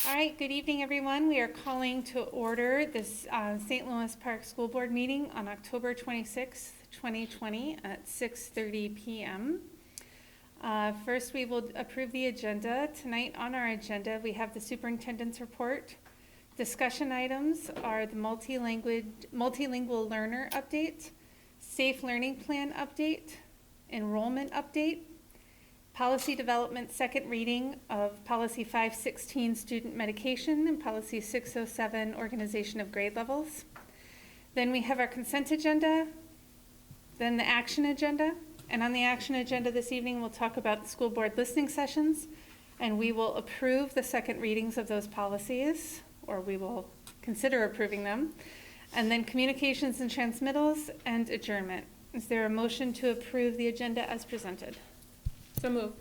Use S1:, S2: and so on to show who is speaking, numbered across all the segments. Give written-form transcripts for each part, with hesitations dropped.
S1: All right, good evening, everyone. We are calling to order this St. Louis Park School Board meeting on October 26th, 2020 at 6:30 p.m. First, we will approve the agenda. Tonight on our agenda, we have the superintendent's report. Discussion items are the multilingual learner update, safe learning plan update, enrollment update, policy development second reading of policy 516 student medication and policy 607 organization of grade levels. Then we have our consent agenda, then the action agenda, and on the action agenda this evening we'll talk about the school board listening sessions, and we will approve the second readings of those policies, or we will consider approving them, and then communications and transmittals and adjournment. Is there a motion to approve the agenda as presented?
S2: So moved.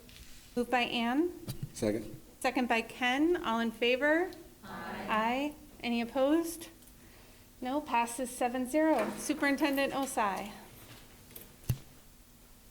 S1: Moved by Ann.
S3: Second.
S1: Second by Ken. All in favor? Aye. Aye. Any opposed? No. Passes 7-0. Superintendent Osai.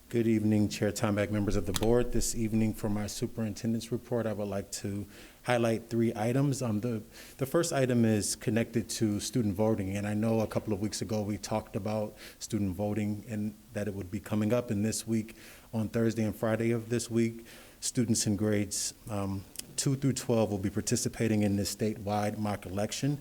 S3: Good evening, Chair Tomback, members of the board. This evening for my superintendent's report, I would like to highlight 3 items. The first item is connected to student voting, and I know a couple of weeks ago we talked about student voting and that it would be coming up, and this week on Thursday and Friday of this week, students in grades 2 through 12 will be participating in this statewide mock election.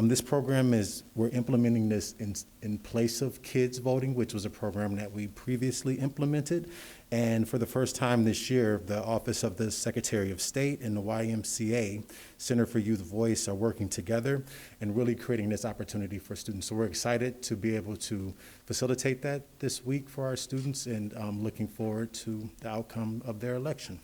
S3: This program we're implementing this in place of kids voting, which was a program that we previously implemented. And for the first time this year, the Office of the Secretary of State and the YMCA Center for Youth Voice are working together and really creating this opportunity for students. So we're excited to be able to facilitate that this week for our students, and looking forward to the outcome of their election.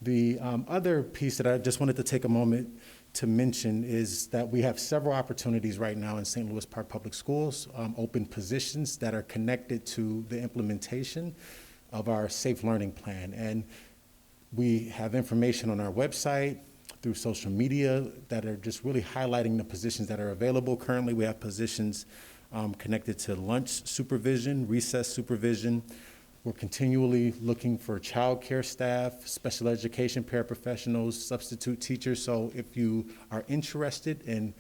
S3: The other piece that I just wanted to take a moment to mention is that we have several opportunities right now in St. Louis Park Public Schools, open positions that are connected to the implementation of our safe learning plan. And we have information on our website, through social media, that are just really highlighting the positions that are available. Currently, we have positions connected to lunch supervision, recess supervision. We're continually looking for childcare staff, special education paraprofessionals, substitute teachers. So if you are interested in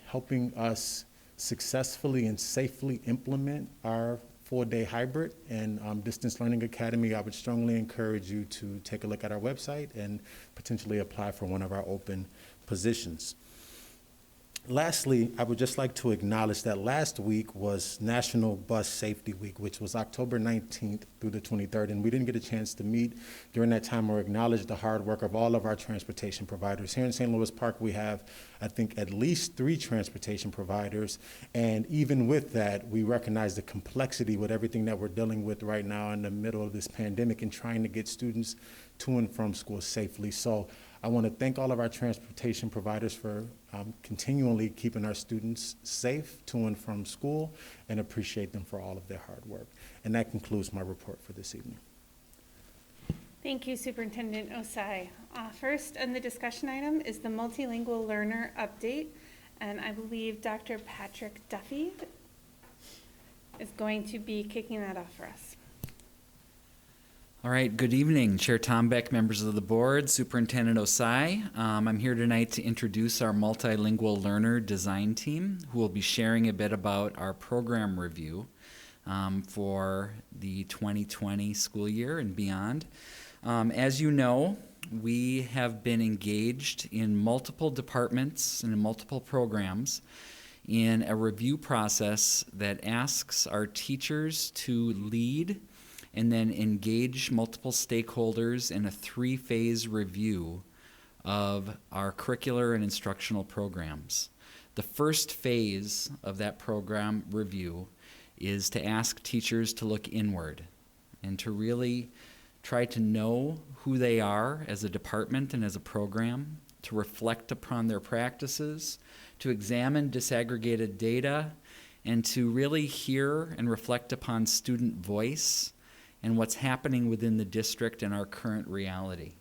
S3: helping us successfully and safely implement our 4-day hybrid and distance learning academy, I would strongly encourage you to take a look at our website and potentially apply for one of our open positions. Lastly, I would just like to acknowledge that last week was National Bus Safety Week, which was October 19th through the 23rd, and we didn't get a chance to meet during that time or acknowledge the hard work of all of our transportation providers. Here in St. Louis Park, we have, I think, at least 3 transportation providers, and even with that, we recognize the complexity with everything that we're dealing with right now in the middle of this pandemic and trying to get students to and from school safely. So I want to thank all of our transportation providers for continually keeping our students safe to and from school, and appreciate them for all of their hard work. And that concludes my report for this evening.
S1: Thank you, Superintendent Osai. First on the discussion item is the multilingual learner update, and I believe Dr. Patrick Duffy is going to be kicking that off for us.
S4: All right, good evening, Chair Tombeck, members of the board, Superintendent Osai. I'm here tonight to introduce our multilingual learner design team, who will be sharing a bit about our program review for the 2020 school year and beyond. As you know, we have been engaged in multiple departments and in multiple programs in a review process that asks our teachers to lead and then engage multiple stakeholders in a 3-phase review of our curricular and instructional programs. The first phase of that program review is to ask teachers to look inward and to really try to know who they are as a department and as a program, to reflect upon their practices, to examine disaggregated data, and to really hear and reflect upon student voice and what's happening within the district and our current reality,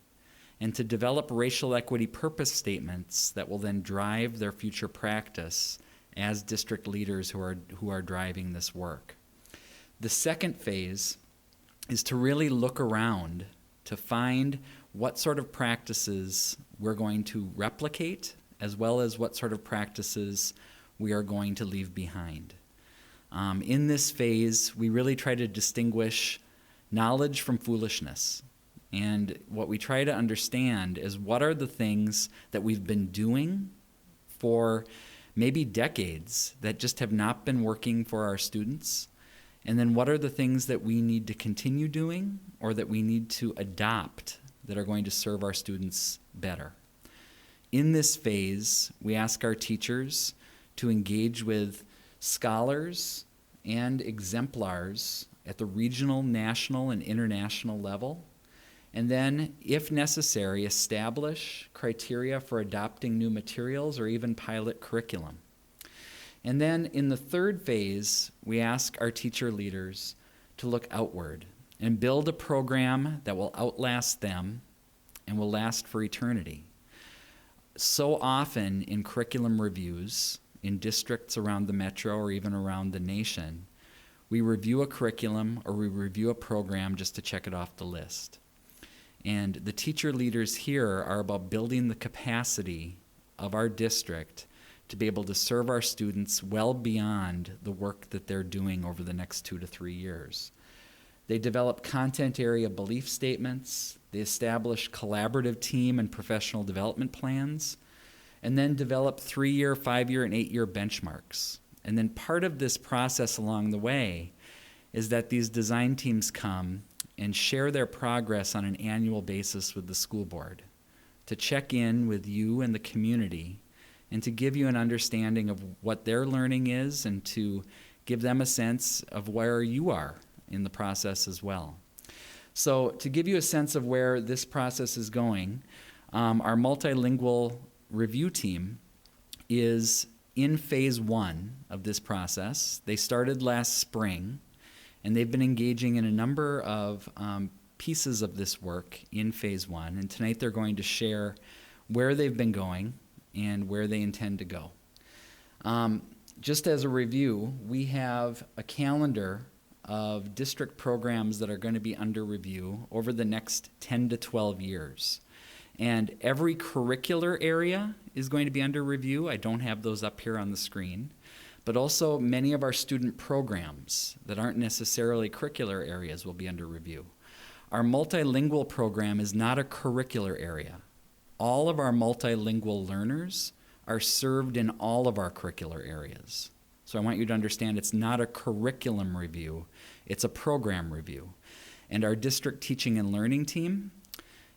S4: and to develop racial equity purpose statements that will then drive their future practice as district leaders who are driving this work. The second phase is to really look around to find what sort of practices we're going to replicate, as well as what sort of practices we are going to leave behind. In this phase, we really try to distinguish knowledge from foolishness. And what we try to understand is what are the things that we've been doing for maybe decades that just have not been working for our students, and then what are the things that we need to continue doing or that we need to adopt that are going to serve our students better. In this phase, we ask our teachers to engage with scholars and exemplars at the regional, national, and international level, and then, if necessary, establish criteria for adopting new materials or even pilot curriculum. And then in the third phase, we ask our teacher leaders to look outward and build a program that will outlast them and will last for eternity. So often in curriculum reviews in districts around the metro or even around the nation, we review a curriculum or we review a program just to check it off the list. And the teacher leaders here are about building the capacity of our district to be able to serve our students well beyond the work that they're doing over the next 2 to 3 years. They develop content area belief statements, they establish collaborative team and professional development plans, and then develop 3-year, 5-year, and 8-year benchmarks. And then part of this process along the way is that these design teams come and share their progress on an annual basis with the school board to check in with you and the community and to give you an understanding of what their learning is and to give them a sense of where you are in the process as well. So to give you a sense of where this process is going, our multilingual review team is in phase 1 of this process. They started last spring, and they've been engaging in a number of pieces of this work in phase 1. And tonight they're going to share where they've been going and where they intend to go. Just as a review, we have a calendar of district programs that are going to be under review over the next 10 to 12 years. And every curricular area is going to be under review. I don't have those up here on the screen. But also many of our student programs that aren't necessarily curricular areas will be under review. Our multilingual program is not a curricular area. All of our multilingual learners are served in all of our curricular areas. So I want you to understand it's not a curriculum review, it's a program review. And our district teaching and learning team,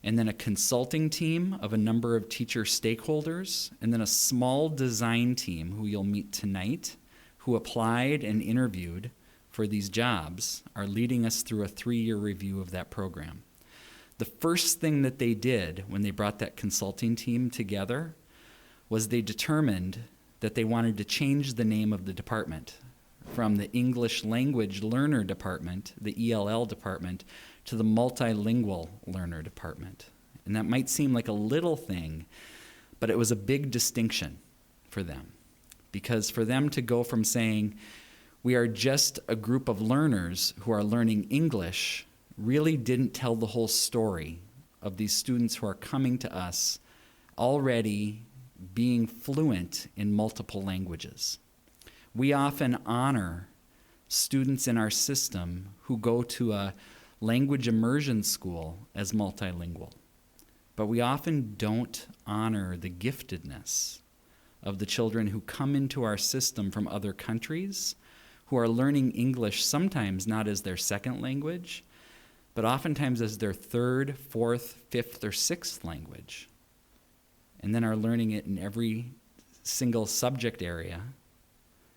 S4: and then a consulting team of a number of teacher stakeholders, and then a small design team who you'll meet tonight, who applied and interviewed for these jobs, are leading us through a 3-year review of that program. The first thing that they did when they brought that consulting team together was they determined that they wanted to change the name of the department from the English Language Learner Department, the ELL department, to the Multilingual Learner Department. And that might seem like a little thing, but it was a big distinction for them. Because for them to go from saying, we are just a group of learners who are learning English, really didn't tell the whole story of these students who are coming to us already being fluent in multiple languages. We often honor students in our system who go to a language immersion school as multilingual, but we often don't honor the giftedness of the children who come into our system from other countries who are learning English sometimes not as their second language, but oftentimes as their third, fourth, fifth, or sixth language, and then are learning it in every single subject area,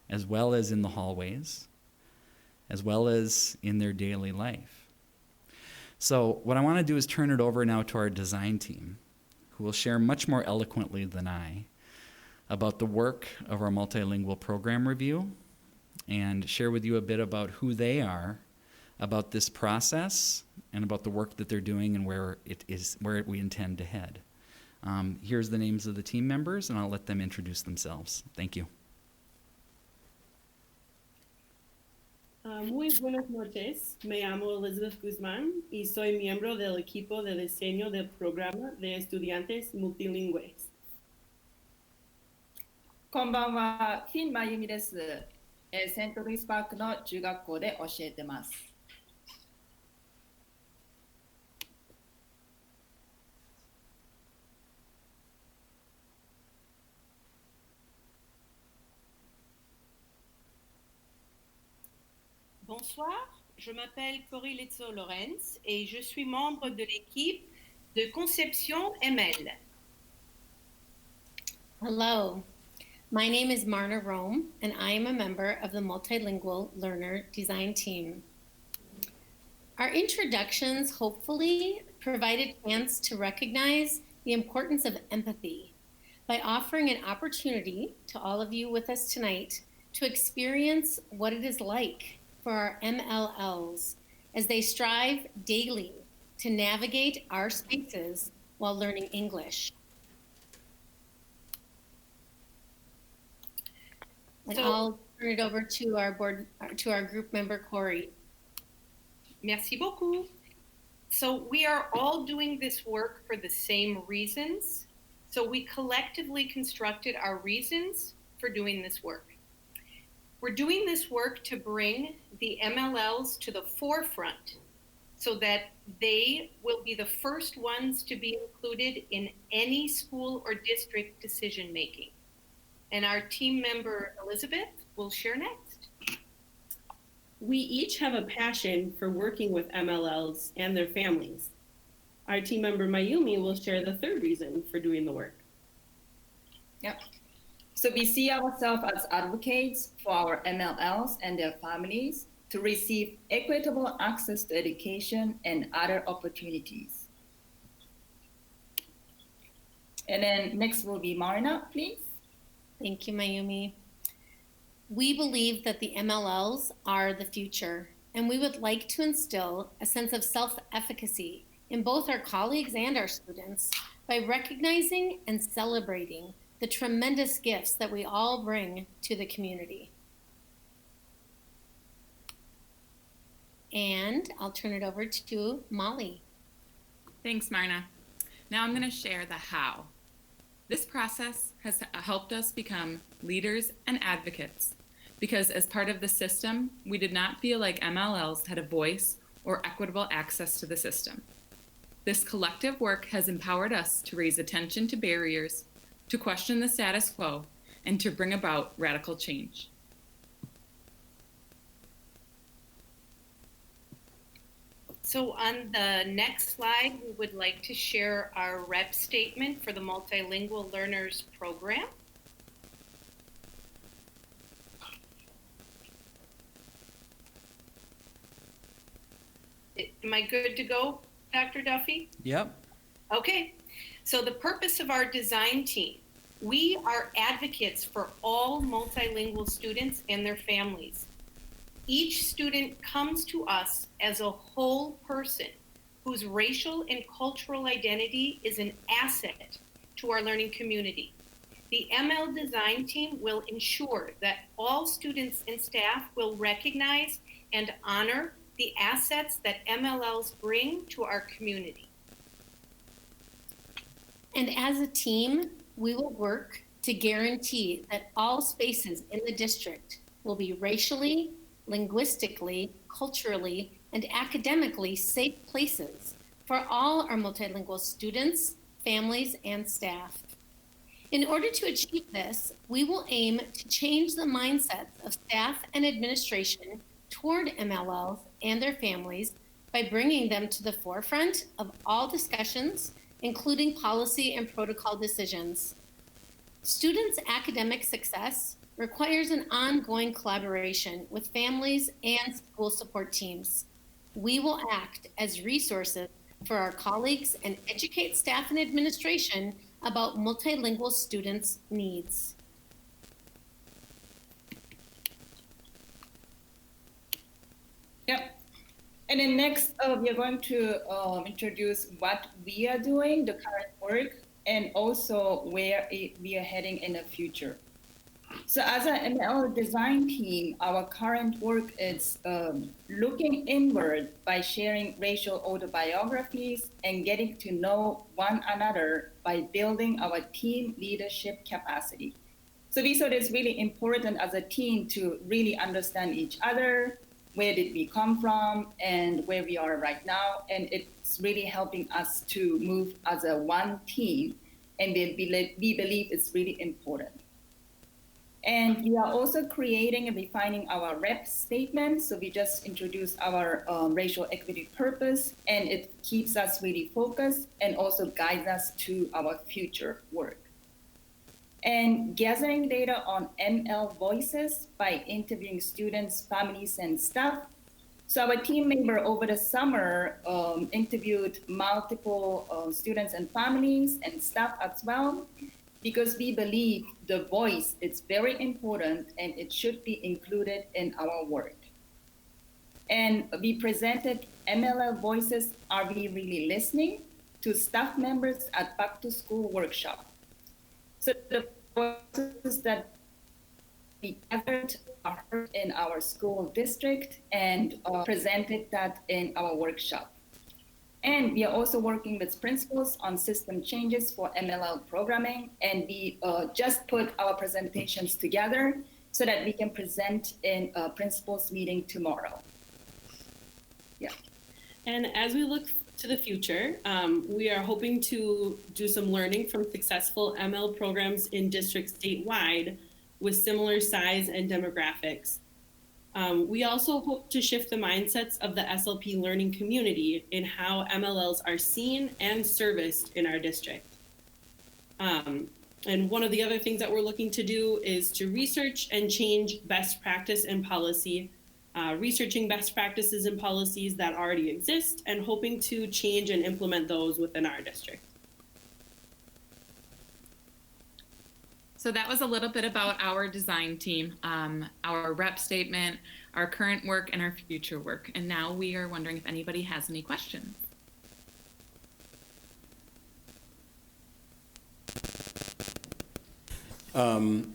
S4: as well as in the hallways, as well as in their daily life. So what I want to do is turn it over now to our design team, who will share much more eloquently than I about the work of our multilingual program review and share with you a bit about who they are, about this process, and about the work that they're doing and where we intend to head. Here's the names of the team members, and I'll let them introduce themselves. Thank you.
S2: Muy buenas noches, me llamo Elizabeth Guzmán y soy miembro del equipo de diseño del programa de estudiantes multilingües.
S5: こんばんは、フィン・マユミです。セントルイスパークの中学校で教えてます。
S6: Bonsoir, je m'appelle Cory Letzo-Lorenz et je suis membre de l'équipe de conception ML.
S7: Hello, my name is Marna Rome, and I am a member of the Multilingual Learner design team. Our introductions hopefully provide a chance to recognize the importance of empathy by offering an opportunity to all of you with us tonight to experience what it is like for our MLLs as they strive daily to navigate our spaces while learning English. And I'll turn it over to our group member, Cory.
S6: Merci beaucoup. So we are all doing this work for the same reasons. So we collectively constructed our reasons for doing this work. We're doing this work to bring the MLLs to the forefront so that they will be the first ones to be included in any school or district decision making. And our team member, Elizabeth, will share next.
S2: We each have a passion for working with MLLs and their families. Our team member Mayumi will share the third reason for doing the work.
S5: Yep. So we see ourselves as advocates for our MLLs and their families to receive equitable access to education and other opportunities. And then next will be Marna, please.
S7: Thank you, Mayumi. We believe that the MLLs are the future, and we would like to instill a sense of self-efficacy in both our colleagues and our students by recognizing and celebrating the tremendous gifts that we all bring to the community. And I'll turn it over to Molly.
S8: Thanks, Marna. Now I'm going to share the how. This process has helped us become leaders and advocates because as part of the system, we did not feel like MLLs had a voice or equitable access to the system. This collective work has empowered us to raise attention to barriers, to question the status quo, and to bring about radical change.
S6: So on the next slide, we would like to share our rep statement for the Multilingual Learners program. Am I good to go, Dr. Duffy?
S4: Yep.
S6: Okay, so the purpose of our design team, we are advocates for all multilingual students and their families. Each student comes to us as a whole person whose racial and cultural identity is an asset to our learning community. The ML design team will ensure that all students and staff will recognize and honor the assets that MLLs bring to our community.
S7: And as a team, we will work to guarantee that all spaces in the district will be racially, linguistically, culturally, and academically safe places for all our multilingual students, families, and staff. In order to achieve this, we will aim to change the mindsets of staff and administration toward MLLs and their families by bringing them to the forefront of all discussions, including policy and protocol decisions. Students' academic success requires an ongoing collaboration with families and school support teams. We will act as resources for our colleagues and educate staff and administration about multilingual students' needs.
S5: Yep. And then next, we are going to introduce what we are doing, the current work, and also where we are heading in the future. So as an ML design team, our current work is looking inward by sharing racial autobiographies and getting to know one another by building our team leadership capacity. So we thought it's really important as a team to really understand each other, where did we come from, and where we are right now. And it's really helping us to move as a one team, and we believe it's really important. And we are also creating and refining our rep statement. So we just introduced our racial equity purpose, and it keeps us really focused and also guides us to our future work. And gathering data on ML voices by interviewing students, families, and staff. So our team member over the summer interviewed multiple students and families and staff as well, because we believe the voice is very important and it should be included in our work. And we presented MLL voices, Are We Really Listening?, to staff members at Back to School workshop. So the voices that we gathered are heard in our school district and presented that in our workshop. And we are also working with principals on system changes for MLL programming. And we just put our presentations together so that we can present in a principals meeting tomorrow. Yeah.
S2: And as we look to the future, we are hoping to do some learning from successful ML programs in districts statewide with similar size and demographics. We also hope to shift the mindsets of the SLP learning community in how MLLs are seen and serviced in our district. And one of the other things that we're looking to do is to research and change best practice and policy, researching best practices and policies that already exist and hoping to change and implement those within our district.
S8: So that was a little bit about our design team, our rep statement, our current work, and our future work. And now we are wondering if anybody has any questions.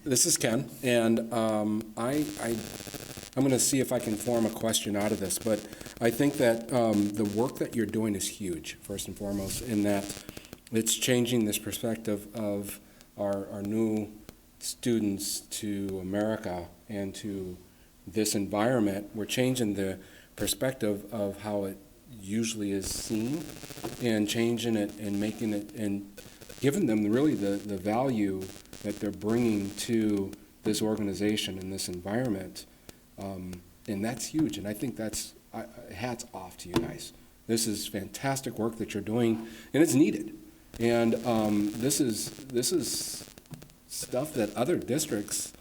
S9: This is Ken, and I'm going to see if I can form a question out of this, but I think that the work that you're doing is huge, first and foremost, in that it's changing this perspective of our new students to America and to this environment. We're changing the perspective of how it usually is seen and changing it and making it and giving them really the value that they're bringing to this organization and this environment. And that's huge. And I think that's, hats off to you guys. This is fantastic work that you're doing, and it's needed. And this is stuff that other districts,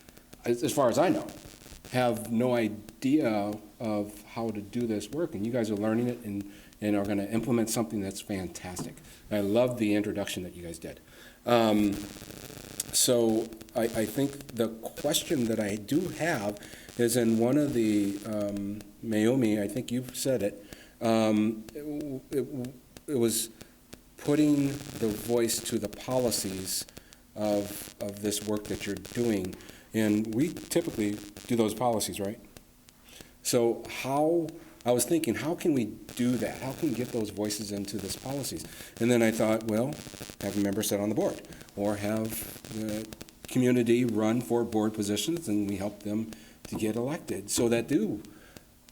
S9: as far as I know, have no idea of how to do this work. And you guys are learning it and are going to implement something that's fantastic. I love the introduction that you guys did. So I think the question that I do have is in one of the, Mayumi, I think you've said it, it was putting the voice to the policies of this work that you're doing. And we typically do those policies, right? So I was thinking, how can we do that? How can we get those voices into these policies? And then I thought, well, have a member sit on the board, or have the community run for board positions, and we help them to get elected, so that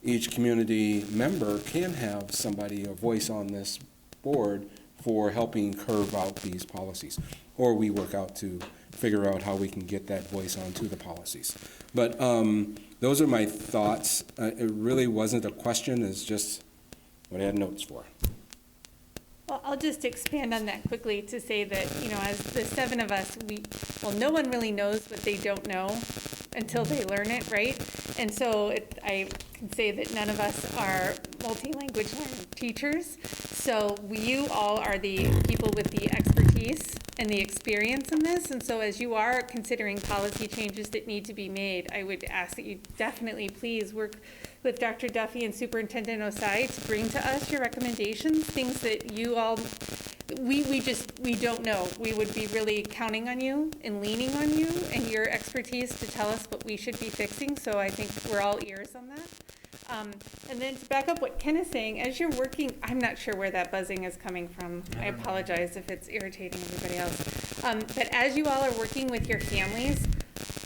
S9: each community member can have somebody, a voice on this board for helping curve out these policies. Or we work out to figure out how we can get that voice onto the policies. But those are my thoughts. It really wasn't a question, it's just what I had notes for.
S1: Well, I'll just expand on that quickly to say that, as the seven of us, no one really knows what they don't know until they learn it, right? And so I can say that none of us are multi-language learning teachers. So you all are the people with the expertise and the experience in this. And so as you are considering policy changes that need to be made, I would ask that you definitely please work with Dr. Duffy and Superintendent Osai to bring to us your recommendations, things that you all we don't know. We would be really counting on you and leaning on you and your expertise to tell us what we should be fixing, so I think we're all ears on that. And then to back up what Ken is saying, as you're working, I'm not sure where that buzzing is coming from. I apologize if it's irritating everybody else. But as you all are working with your families,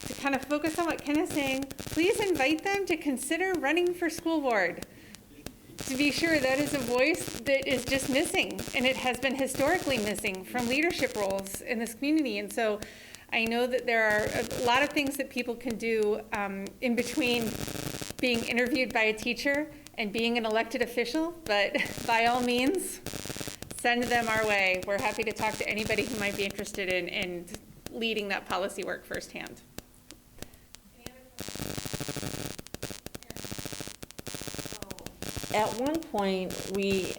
S1: to kind of focus on what Ken is saying, please invite them to consider running for school board. To be sure, that is a voice that is just missing, and it has been historically missing from leadership roles in this community. And so I know that there are a lot of things that people can do in between being interviewed by a teacher and being an elected official, but by all means, send them our way. We're happy to talk to anybody who might be interested in leading that policy work firsthand.
S10: At one point, we,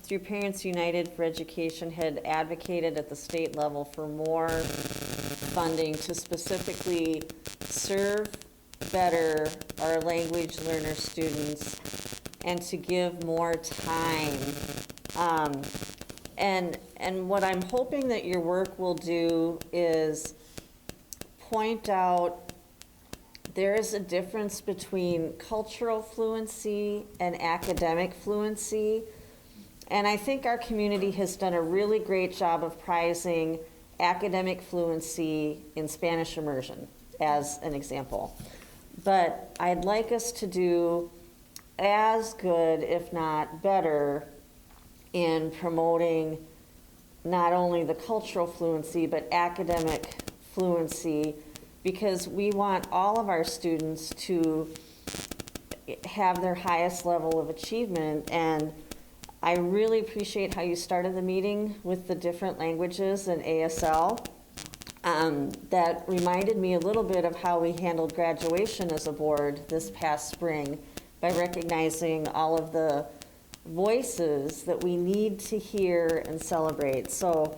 S10: through Parents United for Education, had advocated at the state level for more funding to specifically serve better our language learner students and to give more time. And what I'm hoping that your work will do is point out there is a difference between cultural fluency and academic fluency. And I think our community has done a really great job of prizing academic fluency in Spanish immersion, as an example. But I'd like us to do as good, if not better, in promoting not only the cultural fluency, but academic fluency, because we want all of our students to have their highest level of achievement. And I really appreciate how you started the meeting with the different languages and ASL. That reminded me a little bit of how we handled graduation as a board this past spring by recognizing all of the voices that we need to hear and celebrate. So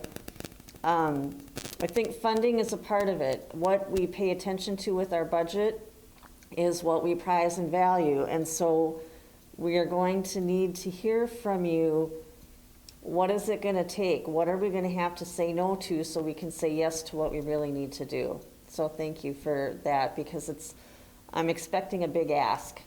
S10: I think funding is a part of it. What we pay attention to with our budget is what we prize and value. And so we are going to need to hear from you. What is it going to take? What are we going to have to say no to so we can say yes to what we really need to do? So thank you for that, because I'm expecting a big ask.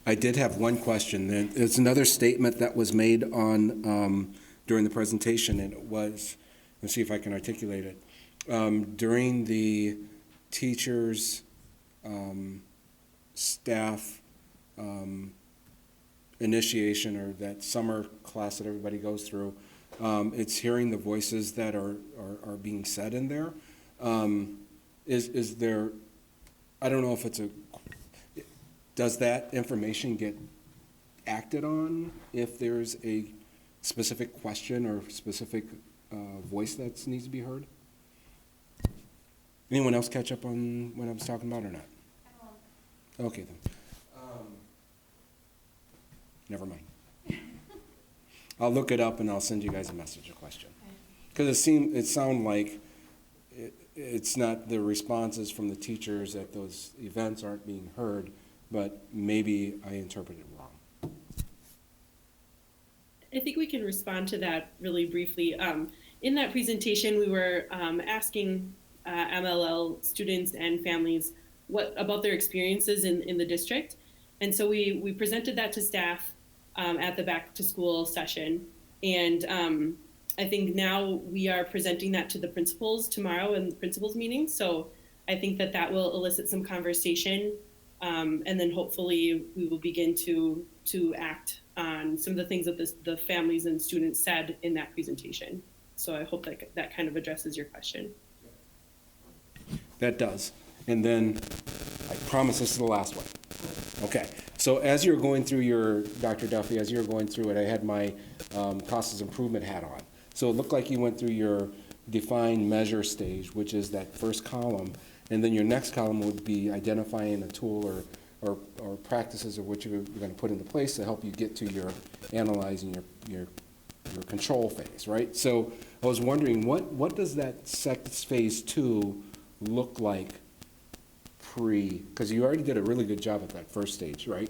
S9: I did have one question. There's another statement that was made on during the presentation, and it was, let's see if I can articulate it. During the teachers, staff initiation, or that summer class that everybody goes through, it's hearing the voices that are being said in there. Is there, I don't know if it's does that information get acted on if there's a specific question or specific voice that needs to be heard? Anyone else catch up on what I was talking about or not? Okay then. Never mind. I'll look it up and I'll send you guys a message, a question. Because it sounded like it's not the responses from the teachers at those events aren't being heard, but maybe I interpreted it wrong.
S2: I think we can respond to that really briefly. In that presentation, we were asking MLL students and families about their experiences in the district. And so we presented that to staff at the back to school session. And I think now we are presenting that to the principals tomorrow in the principals meeting. So I think that will elicit some conversation. And then hopefully we will begin to act on some of the things that the families and students said in that presentation. So I hope that kind of addresses your question.
S9: That does. And then I promise this is the last one. Okay. So as you're going through Dr. Duffy, as you're going through it, I had my process improvement hat on. So it looked like you went through your define measure stage, which is that first column. And then your next column would be identifying a tool or practices of which you're going to put into place to help you get to your analyzing your control phase, right? So I was wondering, what does that phase 2 look like because you already did a really good job at that first stage, right?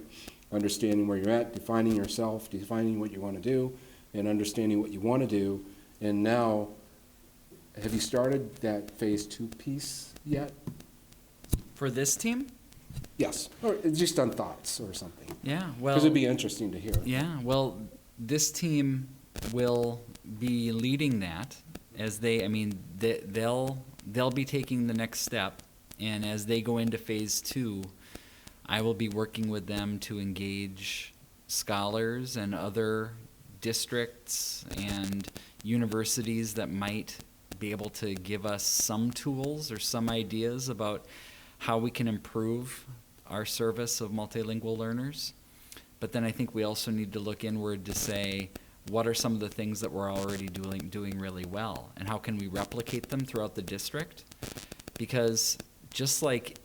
S9: Understanding where you're at, defining yourself, defining what you want to do, and understanding what you want to do. And now, have you started that phase 2 piece yet?
S4: For this team?
S9: Yes, or just on thoughts or something.
S4: Yeah, well.
S9: Because it'd be interesting to hear.
S4: Yeah, well, this team will be leading that as they'll be taking the next step, and as they go into phase 2, I will be working with them to engage scholars and other districts and universities that might be able to give us some tools or some ideas about how we can improve our service of multilingual learners. But then I think we also need to look inward to say, what are some of the things that we're already doing really well, and how can we replicate them throughout the district? Because just like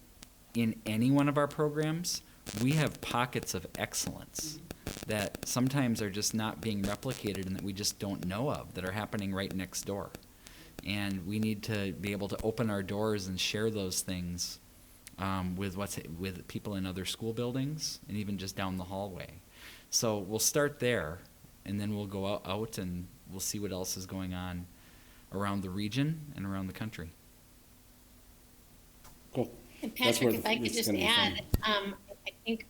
S4: in any one of our programs, we have pockets of excellence that sometimes are just not being replicated and that we just don't know of, that are happening right next door. And we need to be able to open our doors and share those things with people in other school buildings and even just down the hallway. So we'll start there, and then we'll go out and we'll see what else is going on around the region and around the country.
S9: Cool.
S7: And Patrick, if I could just add, I think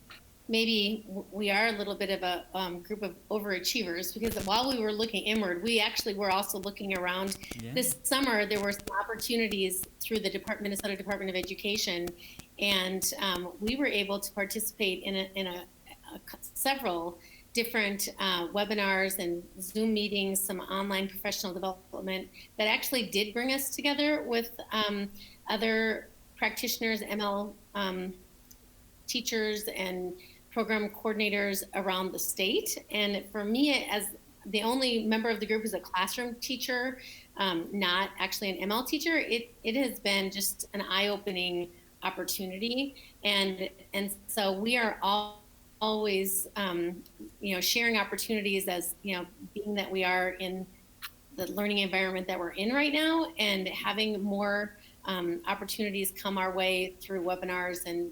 S7: maybe we are a little bit of a group of overachievers, because while we were looking inward, we actually were also looking around. Yeah. This summer, there were some opportunities through the Minnesota Department of Education, and we were able to participate in several different webinars and Zoom meetings, some online professional development that actually did bring us together with other practitioners, ML teachers and program coordinators around the state. And for me, as the only member of the group who's a classroom teacher, not actually an ML teacher, it has been just an eye-opening opportunity. And so we are always sharing opportunities, as being that we are in the learning environment that we're in right now, and having more opportunities come our way through webinars and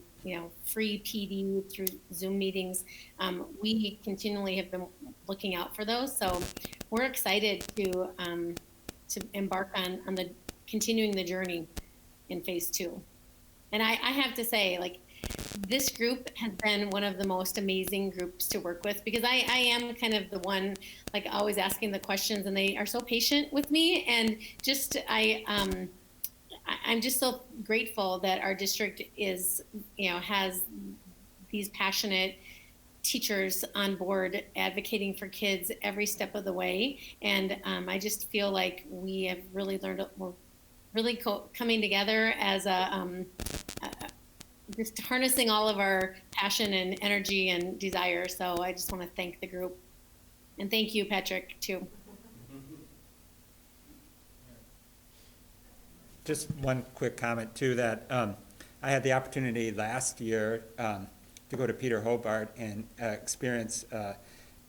S7: free PD through Zoom meetings. We continually have been looking out for those, so we're excited to embark on the continuing the journey in phase 2. And I have to say, this group has been one of the most amazing groups to work with, because I am kind of the one always asking the questions, and they are so patient with me, and just I'm just so grateful that our district is, has these passionate teachers on board advocating for kids every step of the way. And I just feel like we have really learned, we're really coming together as just harnessing all of our passion and energy and desire. So I just want to thank the group. And thank you, Patrick, too.
S11: Just one quick comment too, that I had the opportunity last year to go to Peter Hobart and experience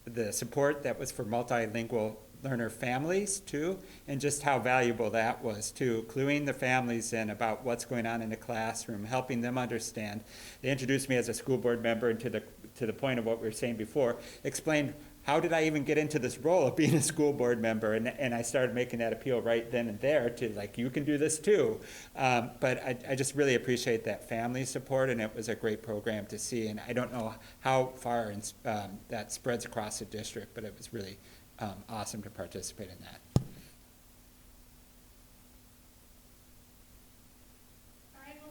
S11: the support that was for multilingual learner families too, and just how valuable that was too, cluing the families in about what's going on in the classroom, helping them understand. They introduced me as a school board member, and to the point of what we were saying before, explained how did I even get into this role of being a school board member? And I started making that appeal right then and there to you can do this too. But I just really appreciate that family support, and it was a great program to see. And I don't know how far that spreads across the district, but it was really awesome to participate in that.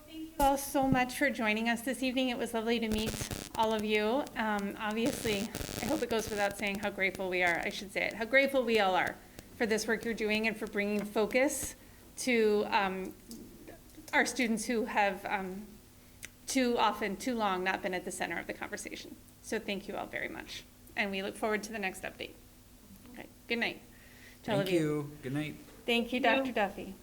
S1: Thank you all so much for joining us this evening. It was lovely to meet all of you. Obviously, I hope it goes without saying how grateful we are, I should say it, how grateful we all are for this work you're doing and for bringing focus to our students who have too long not been at the center of the conversation. So thank you all very much. And we look forward to the next update. Okay, good night to all of you.
S4: Thank you. Good night.
S1: Thank you, Dr. Duffy.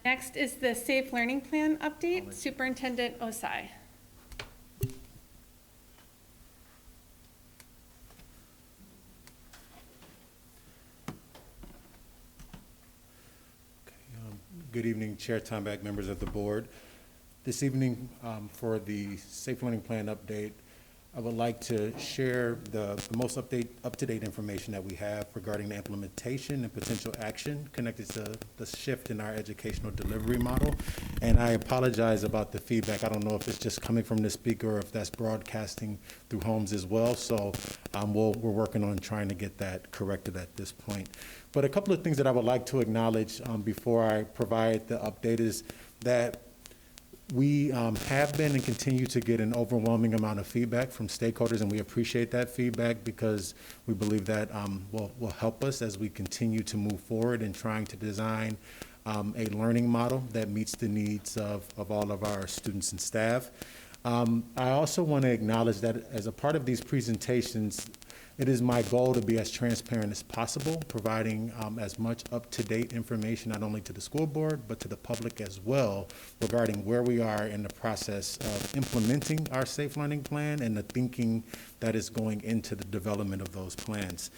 S1: Next is the Safe Learning Plan update, Superintendent Osai.
S3: Good evening, Chair Tomback, members of the board. This evening, for the Safe Learning Plan update, I would like to share the most up-to-date information that we have regarding the implementation and potential action connected to the shift in our educational delivery model. And I apologize about the feedback. I don't know if it's just coming from the speaker or if that's broadcasting through homes as well. So we're working on trying to get that corrected at this point. But a couple of things that I would like to acknowledge before I provide the update is that we have been and continue to get an overwhelming amount of feedback from stakeholders, and we appreciate that feedback because we believe that will help us as we continue to move forward in trying to design a learning model that meets the needs of all of our students and staff. I also want to acknowledge that as a part of these presentations, it is my goal to be as transparent as possible, providing as much up-to-date information not only to the school board, but to the public as well regarding where we are in the process of implementing our Safe Learning Plan and the thinking that is going into the development of those plans.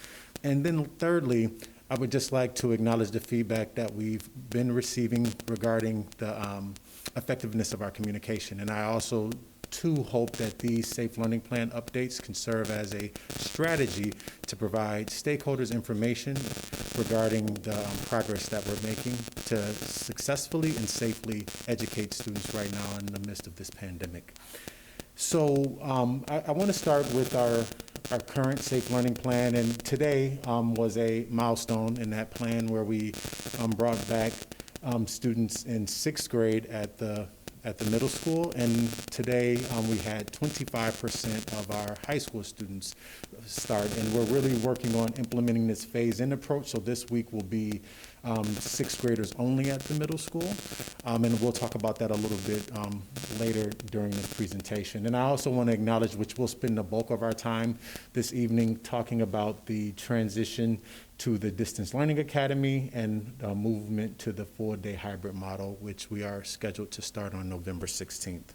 S3: And then thirdly, I would just like to acknowledge the feedback that we've been receiving regarding the effectiveness of our communication. And I also too hope that these Safe Learning Plan updates can serve as a strategy to provide stakeholders information regarding the progress that we're making to successfully and safely educate students right now in the midst of this pandemic. So I want to start with our current Safe Learning Plan, and today was a milestone in that plan where we brought back students in 6th grade at the middle school, and today we had 25% of our high school students start, and we're really working on implementing this phase-in approach. So this week will be 6th graders only at the middle school, and we'll talk about that a little bit later during this presentation. And I also want to acknowledge, which we'll spend the bulk of our time this evening talking about the transition to the Distance Learning Academy and movement to the full-day hybrid model, which we are scheduled to start on November 16th.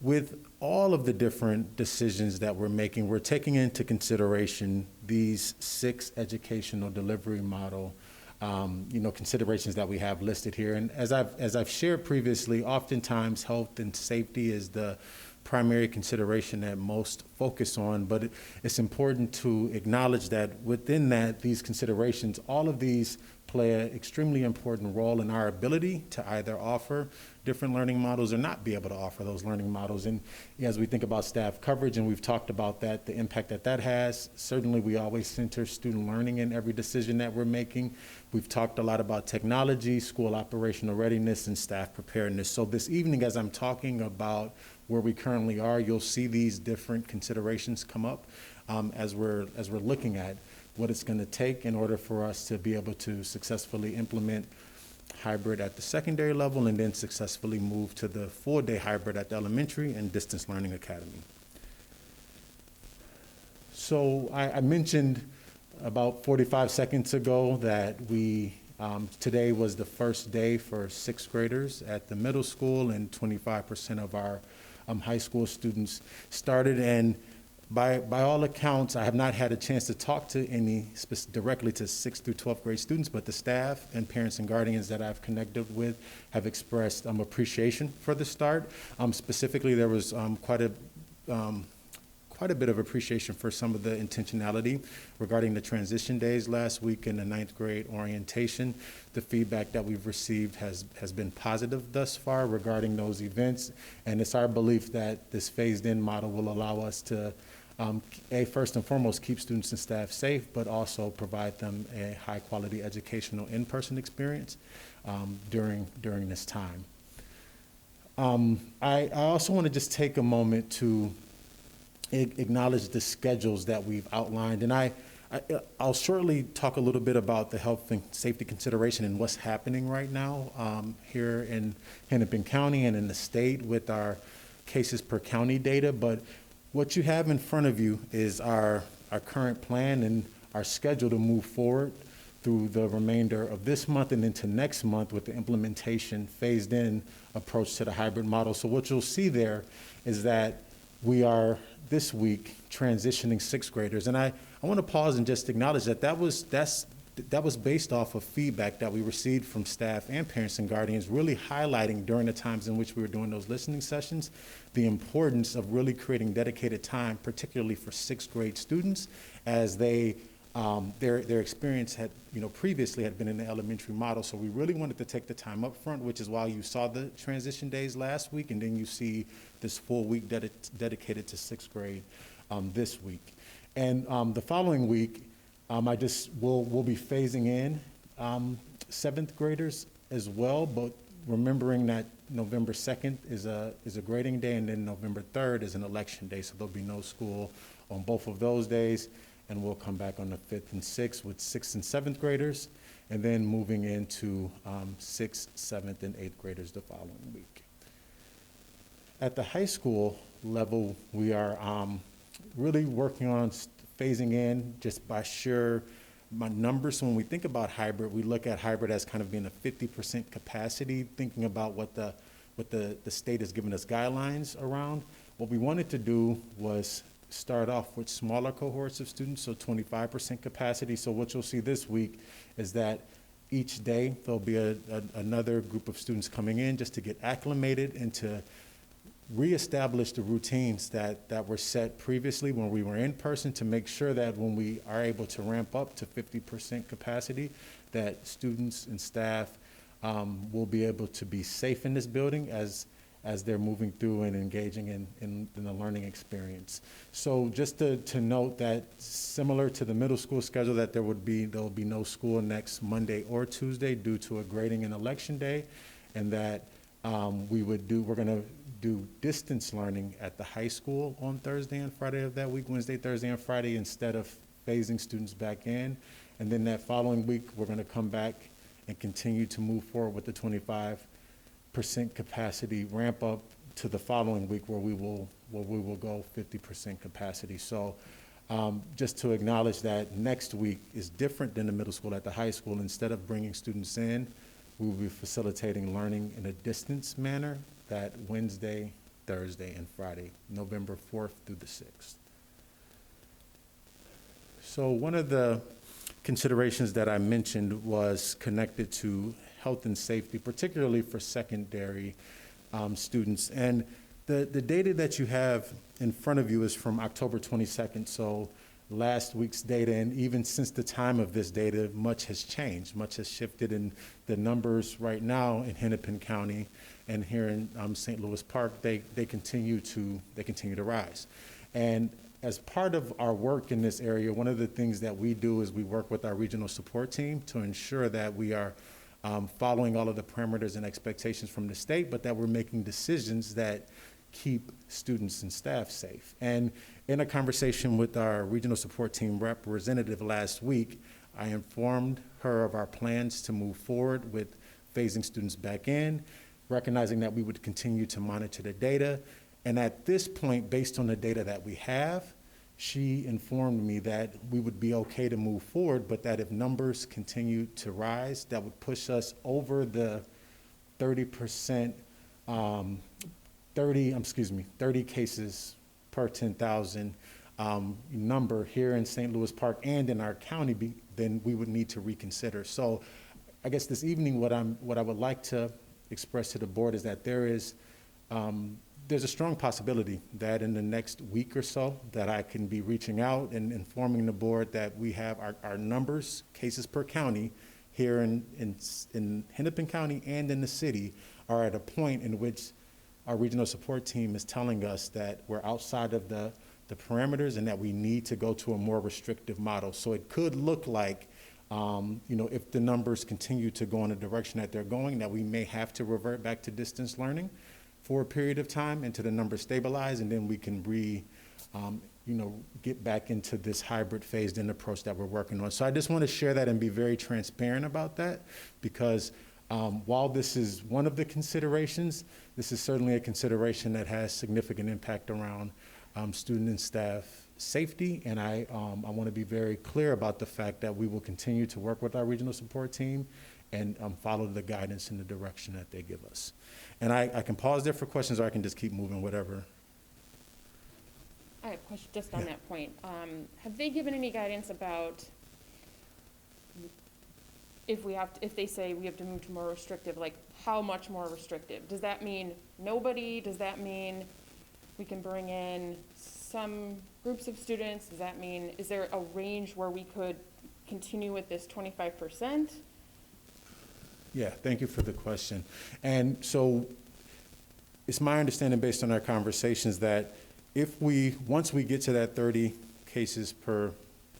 S3: With all of the different decisions that we're making, we're taking into consideration these 6 educational delivery model considerations that we have listed here. And as I've shared previously, oftentimes health and safety is the primary consideration that most focus on, but it's important to acknowledge that within that, these considerations, all of these play an extremely important role in our ability to either offer different learning models or not be able to offer those learning models. And as we think about staff coverage, and we've talked about that, the impact that that has, certainly we always center student learning in every decision that we're making. We've talked a lot about technology, school operational readiness, and staff preparedness. So this evening, as I'm talking about where we currently are, you'll see these different considerations come up as we're looking at what it's going to take in order for us to be able to successfully implement hybrid at the secondary level and then successfully move to the full-day hybrid at the elementary and distance learning academy. So I mentioned about 45 seconds ago that today was the first day for 6th graders at the middle school, and 25% of our high school students started. And by all accounts, I have not had a chance to talk to any directly to 6th through 12th grade students, but the staff and parents and guardians that I've connected with have expressed appreciation for the start. Specifically, there was quite a bit of appreciation for some of the intentionality regarding the transition days last week in the 9th grade orientation. The feedback that we've received has been positive thus far regarding those events, and it's our belief that this phased-in model will allow us to first and foremost, keep students and staff safe, but also provide them a high-quality educational in-person experience during this time. I also want to just take a moment to acknowledge the schedules that we've outlined, and I'll shortly talk a little bit about the health and safety consideration and what's happening right now here in Hennepin County and in the state with our cases per county data. But what you have in front of you is our current plan and our schedule to move forward through the remainder of this month and into next month with the implementation phased-in approach to the hybrid model. So what you'll see there is that we are this week transitioning 6th graders. And I want to pause and just acknowledge that that's that was based off of feedback that we received from staff and parents and guardians, really highlighting during the times in which we were doing those listening sessions, the importance of really creating dedicated time, particularly for sixth grade students, as they, their experience had, previously had been in the elementary model. So we really wanted to take the time up front, which is why you saw the transition days last week, and then you see this full week dedicated to sixth grade this week. And the following week, we'll be phasing in seventh graders as well, but remembering that November 2nd is a grading day, and then November 3rd is an election day, so there'll be no school on both of those days, and we'll come back on the 5th and 6th with 6th and 7th graders, and then moving into 6th, 7th, and 8th graders the following week. At the high school level, we are really working on phasing in just by my numbers. So when we think about hybrid, we look at hybrid as kind of being a 50% capacity, thinking about what the state has given us guidelines around. What we wanted to do was start off with smaller cohorts of students, so 25% capacity. So what you'll see this week is that each day there'll be another group of students coming in just to get acclimated and to reestablish the routines that were set previously when we were in person, to make sure that when we are able to ramp up to 50% capacity, that students and staff will be able to be safe in this building as they're moving through and engaging in the learning experience. So just to note that, similar to the middle school schedule, that there will be no school next Monday or Tuesday due to a grading and election day, and that we're going to do distance learning at the high school on Thursday and Friday of that week, Wednesday, Thursday, and Friday, instead of phasing students back in. And then that following week, we're going to come back and continue to move forward with the 25% capacity ramp up to the following week, where we will go 50% capacity. So just to acknowledge that next week is different than the middle school. At the high school, instead of bringing students in, we will be facilitating learning in a distance manner that Wednesday, Thursday, and Friday, November 4th through the 6th. So one of the considerations that I mentioned was connected to health and safety, particularly for secondary students. And the data that you have in front of you is from October 22nd, so last week's data, and even since the time of this data, much has changed, much has shifted, in the numbers right now in Hennepin County and here in St. Louis Park, they continue to rise. And as part of our work in this area, one of the things that we do is we work with our regional support team to ensure that we are following all of the parameters and expectations from the state, but that we're making decisions that keep students and staff safe. And in a conversation with our regional support team representative last week, I informed her of our plans to move forward with phasing students back in, recognizing that we would continue to monitor the data. And at this point, based on the data that we have, she informed me that we would be okay to move forward, but that if numbers continue to rise, that would push us over the 30%, 30 cases per 10,000 number here in St. Louis Park and in our county, then we would need to reconsider. So I guess this evening, what I would like to express to the board is that there's a strong possibility that in the next week or so that I can be reaching out and informing the board that we have our numbers, cases per county here in Hennepin County and in the city, are at a point in which our regional support team is telling us that we're outside of the parameters and that we need to go to a more restrictive model. So it could look like, if the numbers continue to go in the direction that they're going, that we may have to revert back to distance learning for a period of time until the numbers stabilize, and then we can get back into this hybrid phased-in approach that we're working on. So I just want to share that and be very transparent about that, because while this is one of the considerations, this is certainly a consideration that has significant impact around student and staff safety. And I want to be very clear about the fact that we will continue to work with our regional support team and follow the guidance in the direction that they give us. And I can pause there for questions, or I can just keep moving, whatever.
S12: I have a question just on that point. Have they given any guidance about if they say we have to move to more restrictive, like how much more restrictive? Does that mean nobody? Does that mean we can bring in some groups of students? Does that mean, is there a range where we could continue with this 25%?
S3: Yeah, thank you for the question. And so it's my understanding based on our conversations that once we get to that 30 cases per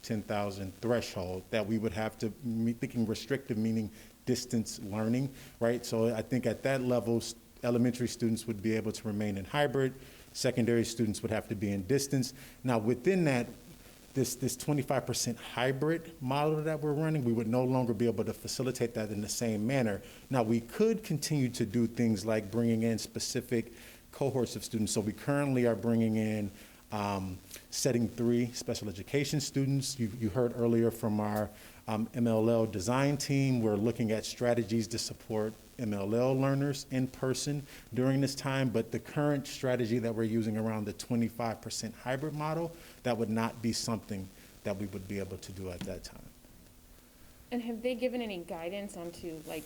S3: 10,000 threshold, that we would have to be thinking restrictive, meaning distance learning, right? So I think at that level, elementary students would be able to remain in hybrid, secondary students would have to be in distance. Now within that, this 25% hybrid model that we're running, we would no longer be able to facilitate that in the same manner. Now we could continue to do things like bringing in specific cohorts of students. So we currently are bringing in setting 3 special education students. You heard earlier from our MLL design team. We're looking at strategies to support MLL learners in person during this time, but the current strategy that we're using around the 25% hybrid model, that would not be something that we would be able to do at that time.
S12: And have they given any guidance onto like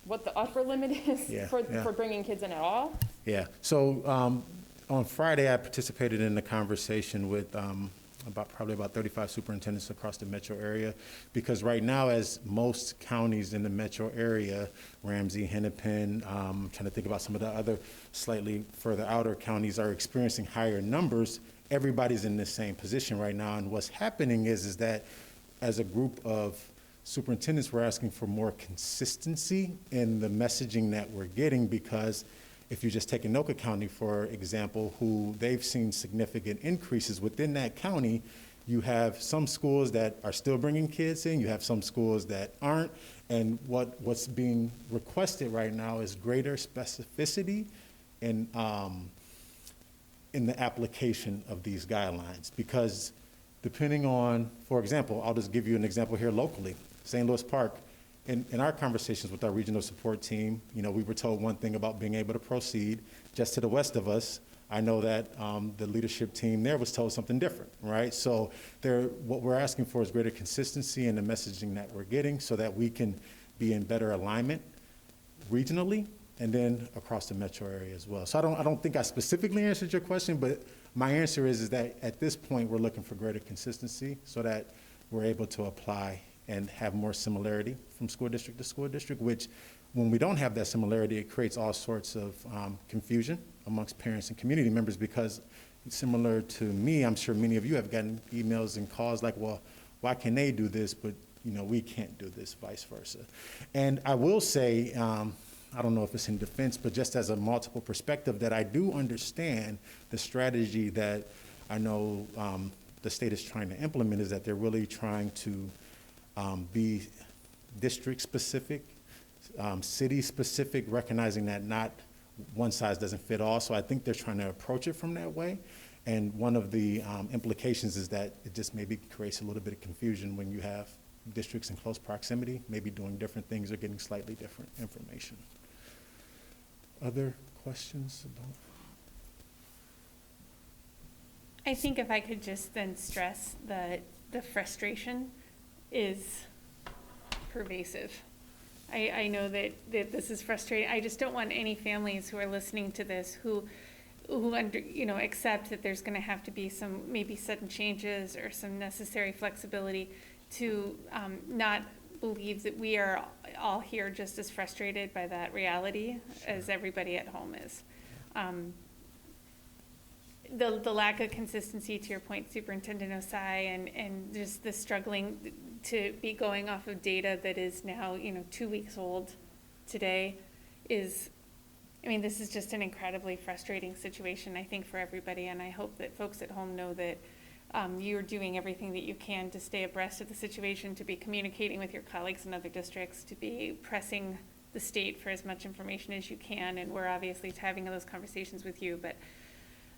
S12: what the upper limit is for bringing kids in at all?
S3: Yeah, so on Friday, I participated in a conversation with probably about 35 superintendents across the metro area, because right now, as most counties in the metro area, Ramsey, Hennepin, I'm trying to think about some of the other slightly further outer counties are experiencing higher numbers. Everybody's in the same position right now, and what's happening is that as a group of superintendents, we're asking for more consistency in the messaging that we're getting, because if you just take Anoka County, for example, who they've seen significant increases within that county, you have some schools that are still bringing kids in, you have some schools that aren't, and what's being requested right now is greater specificity in the application of these guidelines. Because depending on, for example, I'll just give you an example here locally, St. Louis Park. In our conversations with our regional support team, we were told one thing about being able to proceed. Just to the west of us, I know that the leadership team there was told something different, right? So what we're asking for is greater consistency in the messaging that we're getting, so that we can be in better alignment regionally and then across the metro area as well. So I don't think I specifically answered your question, but my answer is that at this point, we're looking for greater consistency so that we're able to apply and have more similarity from school district to school district, which when we don't have that similarity, it creates all sorts of confusion amongst parents and community members, because similar to me, I'm sure many of you have gotten emails and calls like, well, why can they do this, but we can't do this, vice versa. And I will say, I don't know if it's in defense, but just as a multiple perspective, that I do understand the strategy that I know the state is trying to implement, is that they're really trying to be district-specific, city-specific, recognizing that not one size doesn't fit all. So I think they're trying to approach it from that way. And one of the implications is that it just maybe creates a little bit of confusion when you have districts in close proximity, maybe doing different things or getting slightly different information. Other questions about?
S1: I think if I could just then stress that the frustration is pervasive. I know that this is frustrating. I just don't want any families who are listening to this who accept that there's going to have to be some maybe sudden changes or some necessary flexibility to not believe that we are all here just as frustrated by that reality as everybody at home is. The lack of consistency, to your point, Superintendent Osai, and just the struggling to be going off of data that is now 2 weeks old today this is just an incredibly frustrating situation, I think, for everybody, and I hope that folks at home know that you're doing everything that you can to stay abreast of the situation, to be communicating with your colleagues in other districts, to be pressing the state for as much information as you can, and we're obviously having those conversations with you, but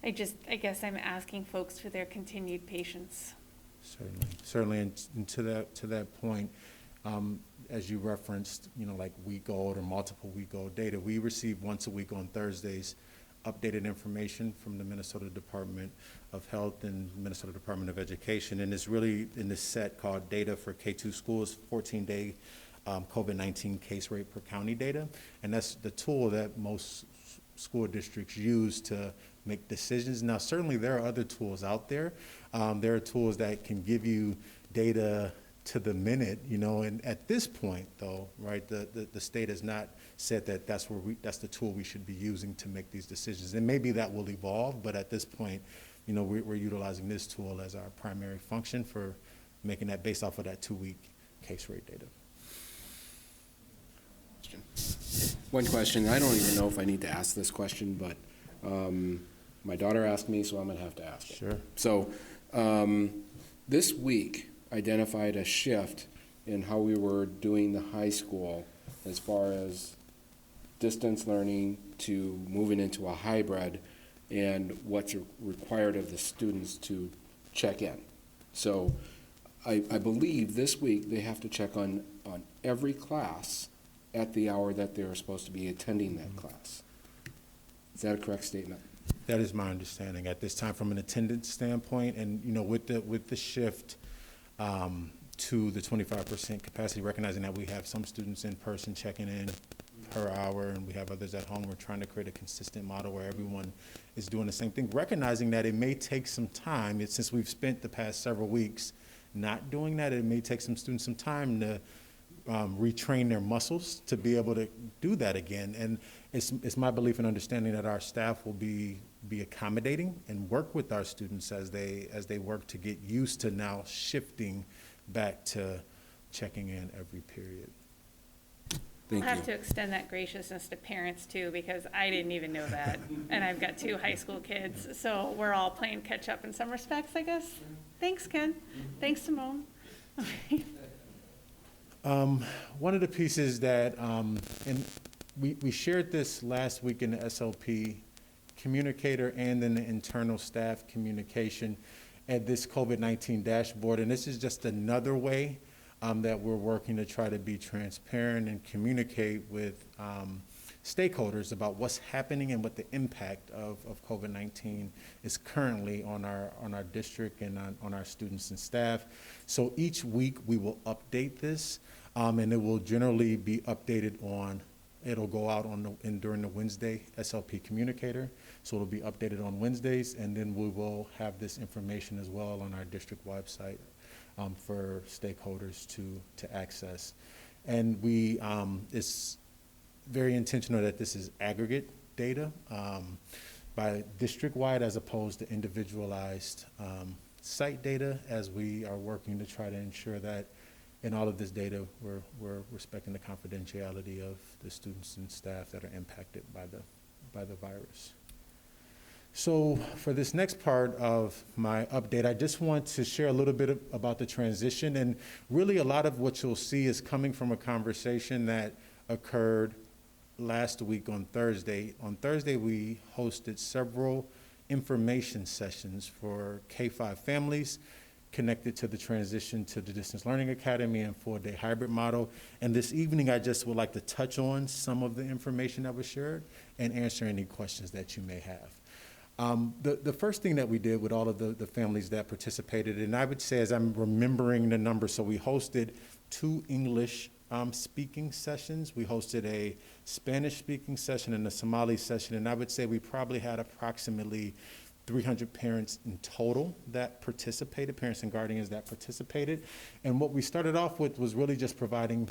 S1: I guess I'm asking folks for their continued patience.
S3: Certainly, and to that point, as you referenced, like week old or multiple week old data, we receive once a week on Thursdays updated information from the Minnesota Department of Health and Minnesota Department of Education, and it's really in this set called Data for K-2 Schools, 14-day COVID-19 case rate per county data. And that's the tool that most school districts use to make decisions. Now, certainly there are other tools out there. There are tools that can give you data to the minute, you know, and at this point, though, right, the state has not said that that's the tool we should be using to make these decisions. And maybe that will evolve, but at this point, you know, we're utilizing this tool as our primary function for making that based off of that 2-week case rate data.
S9: One question, I don't even know if I need to ask this question, but my daughter asked me, so I'm gonna have to ask it.
S3: Sure.
S9: So this week identified a shift in how we were doing the high school as far as distance learning to moving into a hybrid and what's required of the students to check in. So I believe this week they have to check on every class at the hour that they're supposed to be attending that class. Is that a correct statement?
S3: That is my understanding at this time from an attendance standpoint, and you know, with the shift to the 25% capacity, recognizing that we have some students in person checking in per hour and we have others at home, we're trying to create a consistent model where everyone is doing the same thing, recognizing that it may take some time. Since we've spent the past several weeks not doing that, it may take some students some time to retrain their muscles to be able to do that again. And it's my belief and understanding that our staff will be accommodating and work with our students as they work to get used to now shifting back to checking in every period.
S9: Thank
S1: I'll have
S9: you.
S1: to extend that graciousness to parents too, because I didn't even know that. And I've got 2 high school kids, so we're all playing catch up in some respects, I guess. Thanks, Ken. Thanks, Simone.
S3: One of the pieces that, and we shared this last week in the SLP communicator and in the internal staff communication at this COVID-19 dashboard, and this is just another way that we're working to try to be transparent and communicate with stakeholders about what's happening and what the impact of COVID-19 is currently on our district and on our students and staff. So each week we will update this, and it will generally be updated it'll go out during the Wednesday SLP communicator. So it'll be updated on Wednesdays, and then we will have this information as well on our district website for stakeholders to access. And it's very intentional that this is aggregate data by district-wide as opposed to individualized site data, as we are working to try to ensure that in all of this data, we're respecting the confidentiality of the students and staff that are impacted by the virus. So for this next part of my update, I just want to share a little bit about the transition, and really a lot of what you'll see is coming from a conversation that occurred last week on Thursday. On Thursday, we hosted several information sessions for K-5 families connected to the transition to the Distance Learning Academy and 4-day hybrid model. And this evening, I just would like to touch on some of the information that was shared and answer any questions that you may have. The first thing that we did with all of the families that participated, and I would say as I'm remembering the numbers, so we hosted 2 English speaking sessions. We hosted a Spanish speaking session and a Somali session, and I would say we probably had approximately 300 parents in total that participated, parents and guardians that participated. And what we started off with was really just providing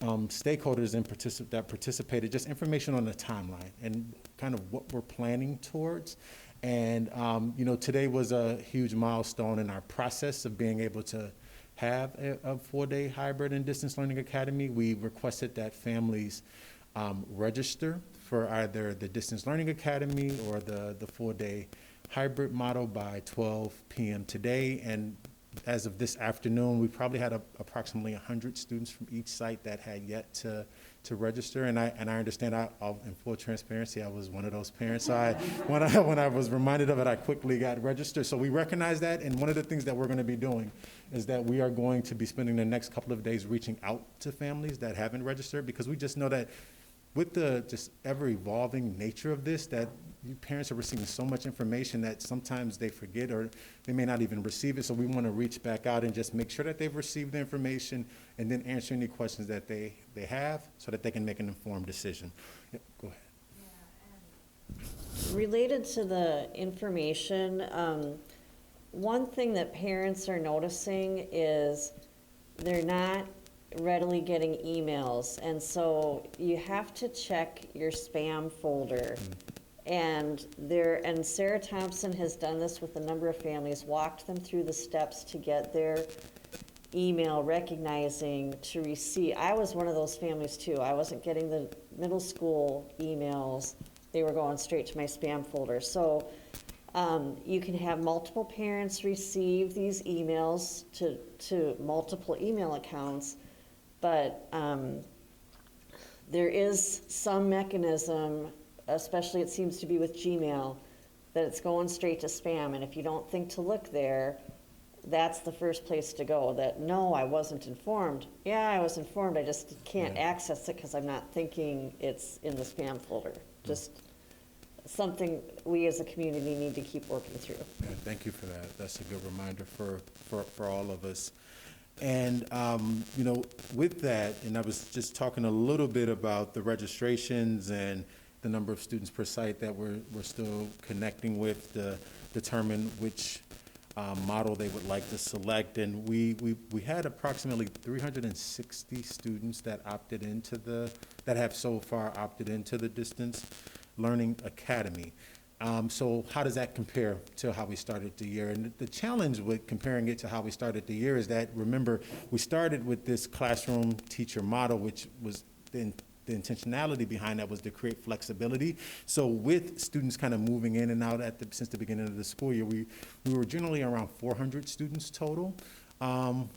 S3: stakeholders that participated just information on the timeline and kind of what we're planning towards. And you know, today was a huge milestone in our process of being able to have a 4-day hybrid and distance learning academy. We requested that families register for either the distance learning academy or the 4-day hybrid model by 12 p.m. today. And as of this afternoon, we probably had approximately 100 students from each site that had yet to register. And I understand, in full transparency, I was one of those parents. So when I was reminded of it, I quickly got registered. So we recognize that. And one of the things that we're going to be doing is that we are going to be spending the next couple of days reaching out to families that haven't registered, because we just know that with the just ever evolving nature of this, that you parents are receiving so much information that sometimes they forget or they may not even receive it. So we want to reach back out and just make sure that they've received the information and then answer any questions that they have so that they can make an informed decision. Yep, go ahead.
S10: Related to the information, one thing that parents are noticing is they're not readily getting emails, and so you have to check your spam folder. And Sarah Thompson has done this with a number of families, walked them through the steps to get their email recognizing to receive. I was one of those families too. I wasn't getting the middle school emails. They were going straight to my spam folder. So you can have multiple parents receive these emails to multiple email accounts, but there is some mechanism, especially it seems to be with Gmail, that it's going straight to spam, and if you don't think to look there, that's the first place to go. That, no, I wasn't informed. Yeah, I was informed, I just can't access it because I'm not thinking it's in the spam folder. Just something we as a community need to keep working through.
S3: Yeah, thank you for that. That's a good reminder for all of us. And, you know, with that, and I was just talking a little bit about the registrations and the number of students per site that we're still connecting with to determine which model they would like to select. And we had approximately 360 students that opted into that have so far opted into the Distance Learning Academy. So how does that compare to how we started the year? And the challenge with comparing it to how we started the year is that, remember, we started with this classroom teacher model, which was the intentionality behind that was to create flexibility. So with students kind of moving in and out since the beginning of the school year, we were generally around 400 students total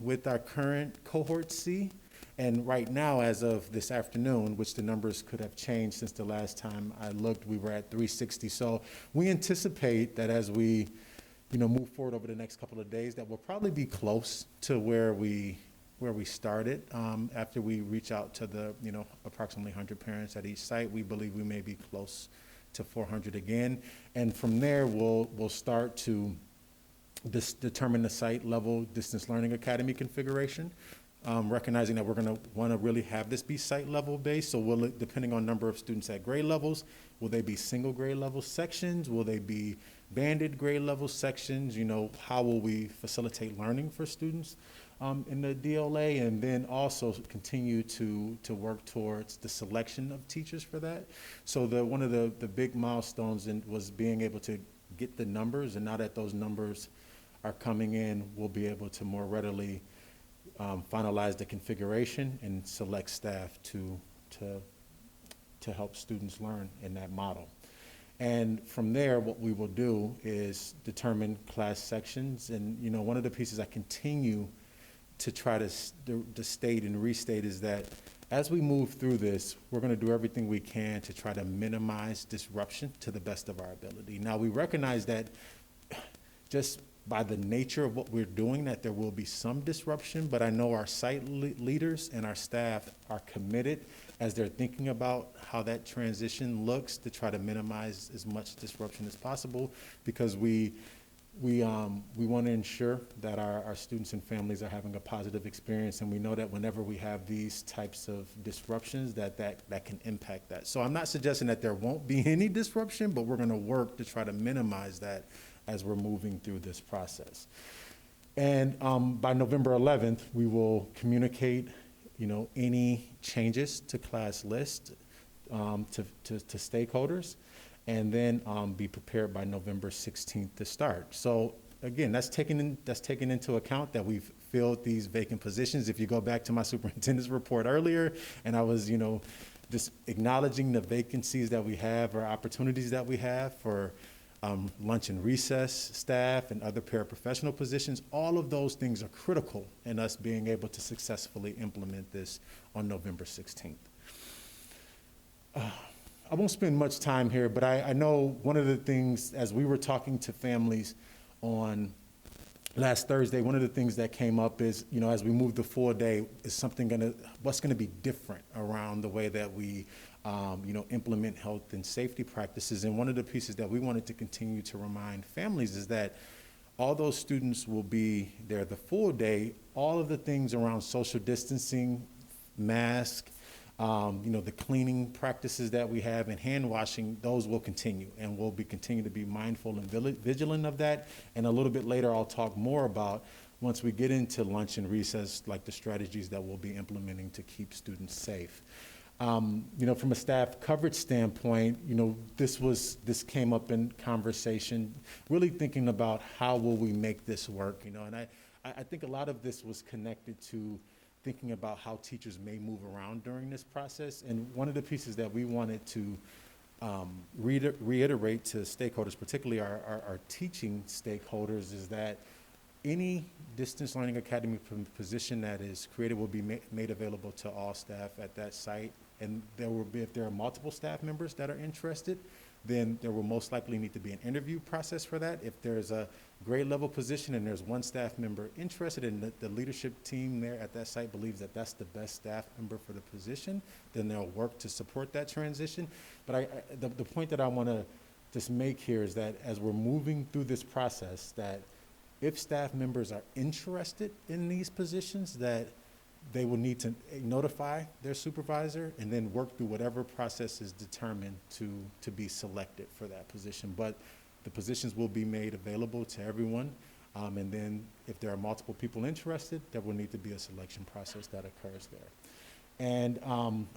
S3: with our current cohort C. And right now, as of this afternoon, which the numbers could have changed since the last time I looked, we were at 360. So we anticipate that as we, move forward over the next couple of days, that we'll probably be close to where we started. After we reach out to the, approximately 100 parents at each site, we believe we may be close to 400 again. And from there, we'll start to determine the site level Distance Learning Academy configuration. Recognizing that we're going to want to really have this be site level based. So depending on number of students at grade levels, will they be single grade level sections? Will they be banded grade level sections? How will we facilitate learning for students in the DLA? And then also continue to work towards the selection of teachers for that. So one of the big milestones was being able to get the numbers, and now that those numbers are coming in, we'll be able to more readily finalize the configuration and select staff to help students learn in that model. And from there, what we will do is determine class sections. And one of the pieces I continue to try to state and restate is that as we move through this, we're going to do everything we can to try to minimize disruption to the best of our ability. Now, we recognize that just by the nature of what we're doing, that there will be some disruption, but I know our site leaders and our staff are committed as they're thinking about how that transition looks to try to minimize as much disruption as possible, because we want to ensure that our students and families are having a positive experience, and we know that whenever we have these types of disruptions, that can impact that. So I'm not suggesting that there won't be any disruption, but we're going to work to try to minimize that as we're moving through this process. And by November 11th, we will communicate, any changes to class list to stakeholders, and then be prepared by November 16th to start. So again, that's taken into account that we've filled these vacant positions. If you go back to my superintendent's report earlier, and I was, just acknowledging the vacancies that we have or opportunities that we have for lunch and recess staff and other paraprofessional positions, all of those things are critical in us being able to successfully implement this on November 16th. I won't spend much time here, but I know one of the things, as we were talking to families on last Thursday, one of the things that came up is, as we move the full day, is what's gonna be different around the way that we, implement health and safety practices. And one of the pieces that we wanted to continue to remind families is that although students will be there the full day, all of the things around social distancing, mask, the cleaning practices that we have and hand washing, those will continue, and we'll continue to be mindful and vigilant of that. And a little bit later, I'll talk more about, once we get into lunch and recess, like the strategies that we'll be implementing to keep students safe. From a staff coverage standpoint, this came up in conversation, really thinking about how will we make this work, and I think a lot of this was connected to thinking about how teachers may move around during this process. And one of the pieces that we wanted to reiterate to stakeholders, particularly our teaching stakeholders, is that any distance learning academy position that is created will be made available to all staff at that site. And if there are multiple staff members that are interested, then there will most likely need to be an interview process for that. If there's a grade level position and there's one staff member interested and the leadership team there at that site believes that that's the best staff member for the position, then they'll work to support that transition. But the point that I want to just make here is that as we're moving through this process, that if staff members are interested in these positions, that they will need to notify their supervisor and then work through whatever process is determined to be selected for that position. But the positions will be made available to everyone. And then if there are multiple people interested, there will need to be a selection process that occurs there. And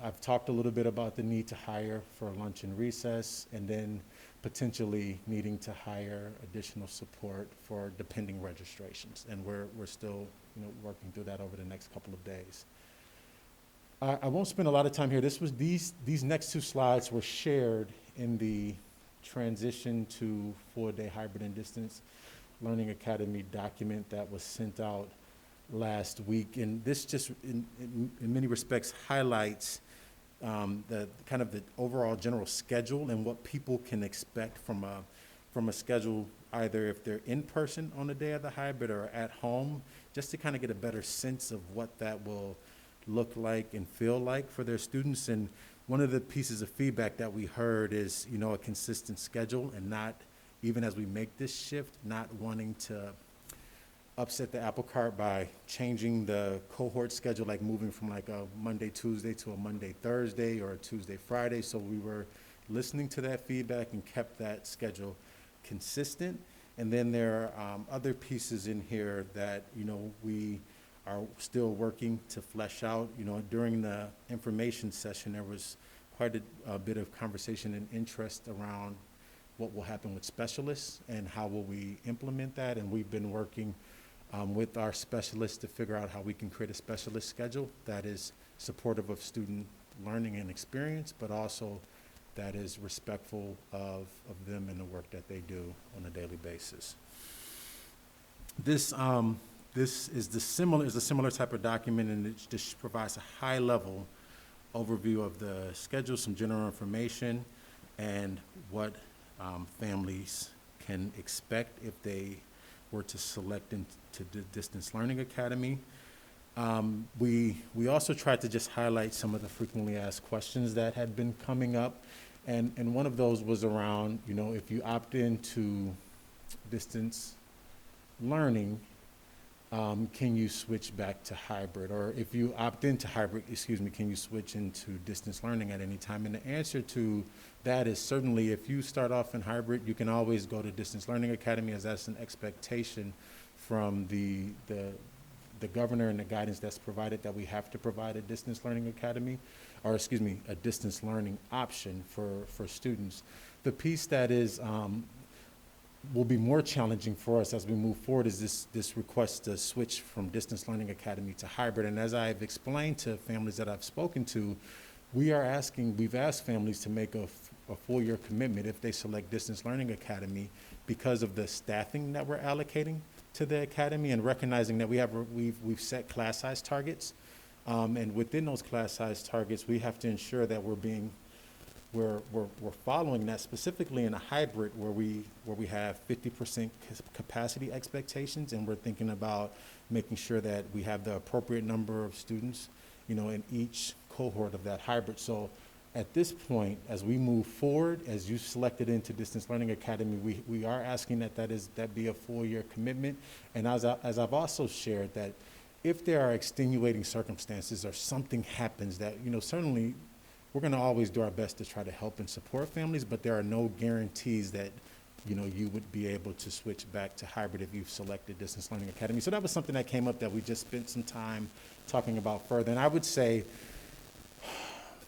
S3: I've talked a little bit about the need to hire for lunch and recess, and then potentially needing to hire additional support for depending registrations. And we're still working through that over the next couple of days. I won't spend a lot of time here. These next two slides were shared in the transition to full-day hybrid and distance learning academy document that was sent out last week. And this just in many respects highlights the kind of the overall general schedule and what people can expect from a schedule, either if they're in person on the day of the hybrid or at home, just to kind of get a better sense of what that will look like and feel like for their students. And one of the pieces of feedback that we heard is, a consistent schedule, and not, even as we make this shift, not wanting to upset the apple cart by changing the cohort schedule, like moving from like a Monday, Tuesday to a Monday, Thursday, or a Tuesday, Friday. So we were listening to that feedback and kept that schedule consistent. And then there are other pieces in here that, we are still working to flesh out. During the information session, there was quite a bit of conversation and interest around what will happen with specialists and how will we implement that. And we've been working with our specialists to figure out how we can create a specialist schedule that is supportive of student learning and experience, but also that is respectful of them and the work that they do on a daily basis. This is a similar type of document, and it just provides a high-level overview of the schedule, some general information, and what families can expect if they were to select into the Distance Learning Academy. We also tried to just highlight some of the frequently asked questions that had been coming up. And one of those was around, if you opt into distance learning, can you switch back to hybrid? Or if you opt into hybrid, can you switch into distance learning at any time? And the answer to that is certainly, if you start off in hybrid, you can always go to Distance Learning Academy, as that's an expectation from the governor and the guidance that's provided, that we have to provide a distance learning academy, or a distance learning option for students. The piece that is will be more challenging for us as we move forward is this request to switch from Distance Learning Academy to hybrid. And as I've explained to families that I've spoken to, we've asked families to make a full year commitment if they select Distance Learning Academy, because of the staffing that we're allocating to the academy, and recognizing that we've set class size targets, and within those class size targets, we have to ensure that we're being we're following that specifically in a hybrid where we have 50% capacity expectations, and we're thinking about making sure that we have the appropriate number of students, in each cohort of that hybrid. So at this point, as we move forward, as you selected into Distance Learning Academy, we are asking that be a full year commitment. And as I've also shared, that if there are extenuating circumstances or something happens that, certainly we're going to always do our best to try to help and support families, but there are no guarantees that, you would be able to switch back to hybrid if you've selected Distance Learning Academy. So that was something that came up that we just spent some time talking about further. And I would say,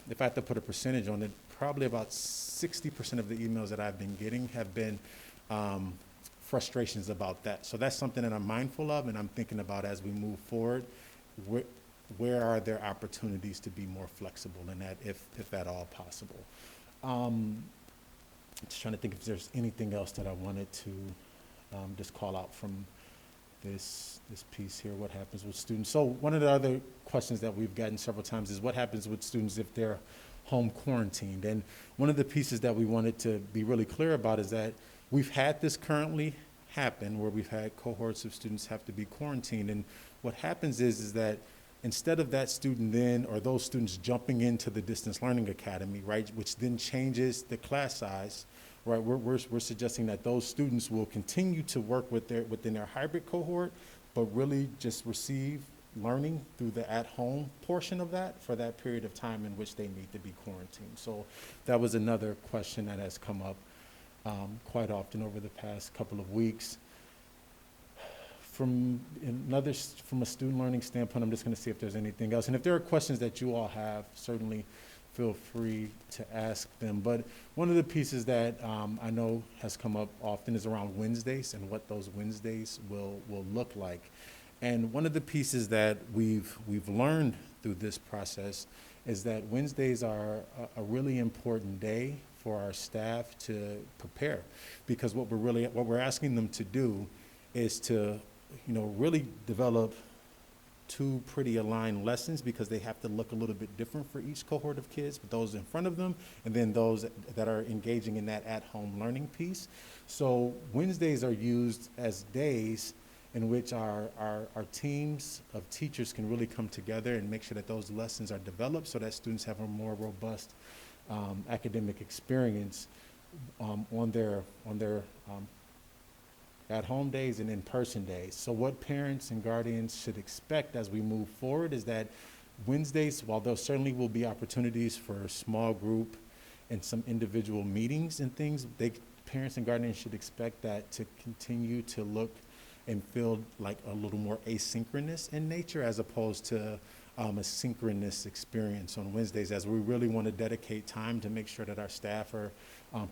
S3: if I had to put a percentage on it, probably about 60% of the emails that I've been getting have been frustrations about that. So that's something that I'm mindful of, and I'm thinking about as we move forward, where are there opportunities to be more flexible in that, if at all possible. Just trying to think if there's anything else that I wanted to just call out from this piece here, what happens with students. So one of the other questions that we've gotten several times is what happens with students if they're home quarantined. And one of the pieces that we wanted to be really clear about is that we've had this currently happen where we've had cohorts of students have to be quarantined. And what happens is that instead of that student then, or those students jumping into the Distance Learning Academy, right, which then changes the class size, right, we're suggesting that those students will continue to work within their hybrid cohort, but really just receive learning through the at-home portion of that for that period of time in which they need to be quarantined. So that was another question that has come up quite often over the past couple of weeks. From a student learning standpoint, I'm just going to see if there's anything else. And if there are questions that you all have, certainly feel free to ask them. But one of the pieces that I know has come up often is around Wednesdays and what those Wednesdays will look like. And one of the pieces that we've learned through this process is that Wednesdays are a really important day for our staff to prepare, because what we're asking them to do is to really develop two pretty aligned lessons, because they have to look a little bit different for each cohort of kids, but those in front of them, and then those that are engaging in that at-home learning piece. So Wednesdays are used as days in which our teams of teachers can really come together and make sure that those lessons are developed so that students have a more robust academic experience on their at-home days and in-person days. So what parents and guardians should expect as we move forward is that Wednesdays, while there certainly will be opportunities for a small group and some individual meetings and things, parents and guardians should expect that to continue to look and feel like a little more asynchronous in nature, as opposed to a synchronous experience on Wednesdays, as we really want to dedicate time to make sure that our staff are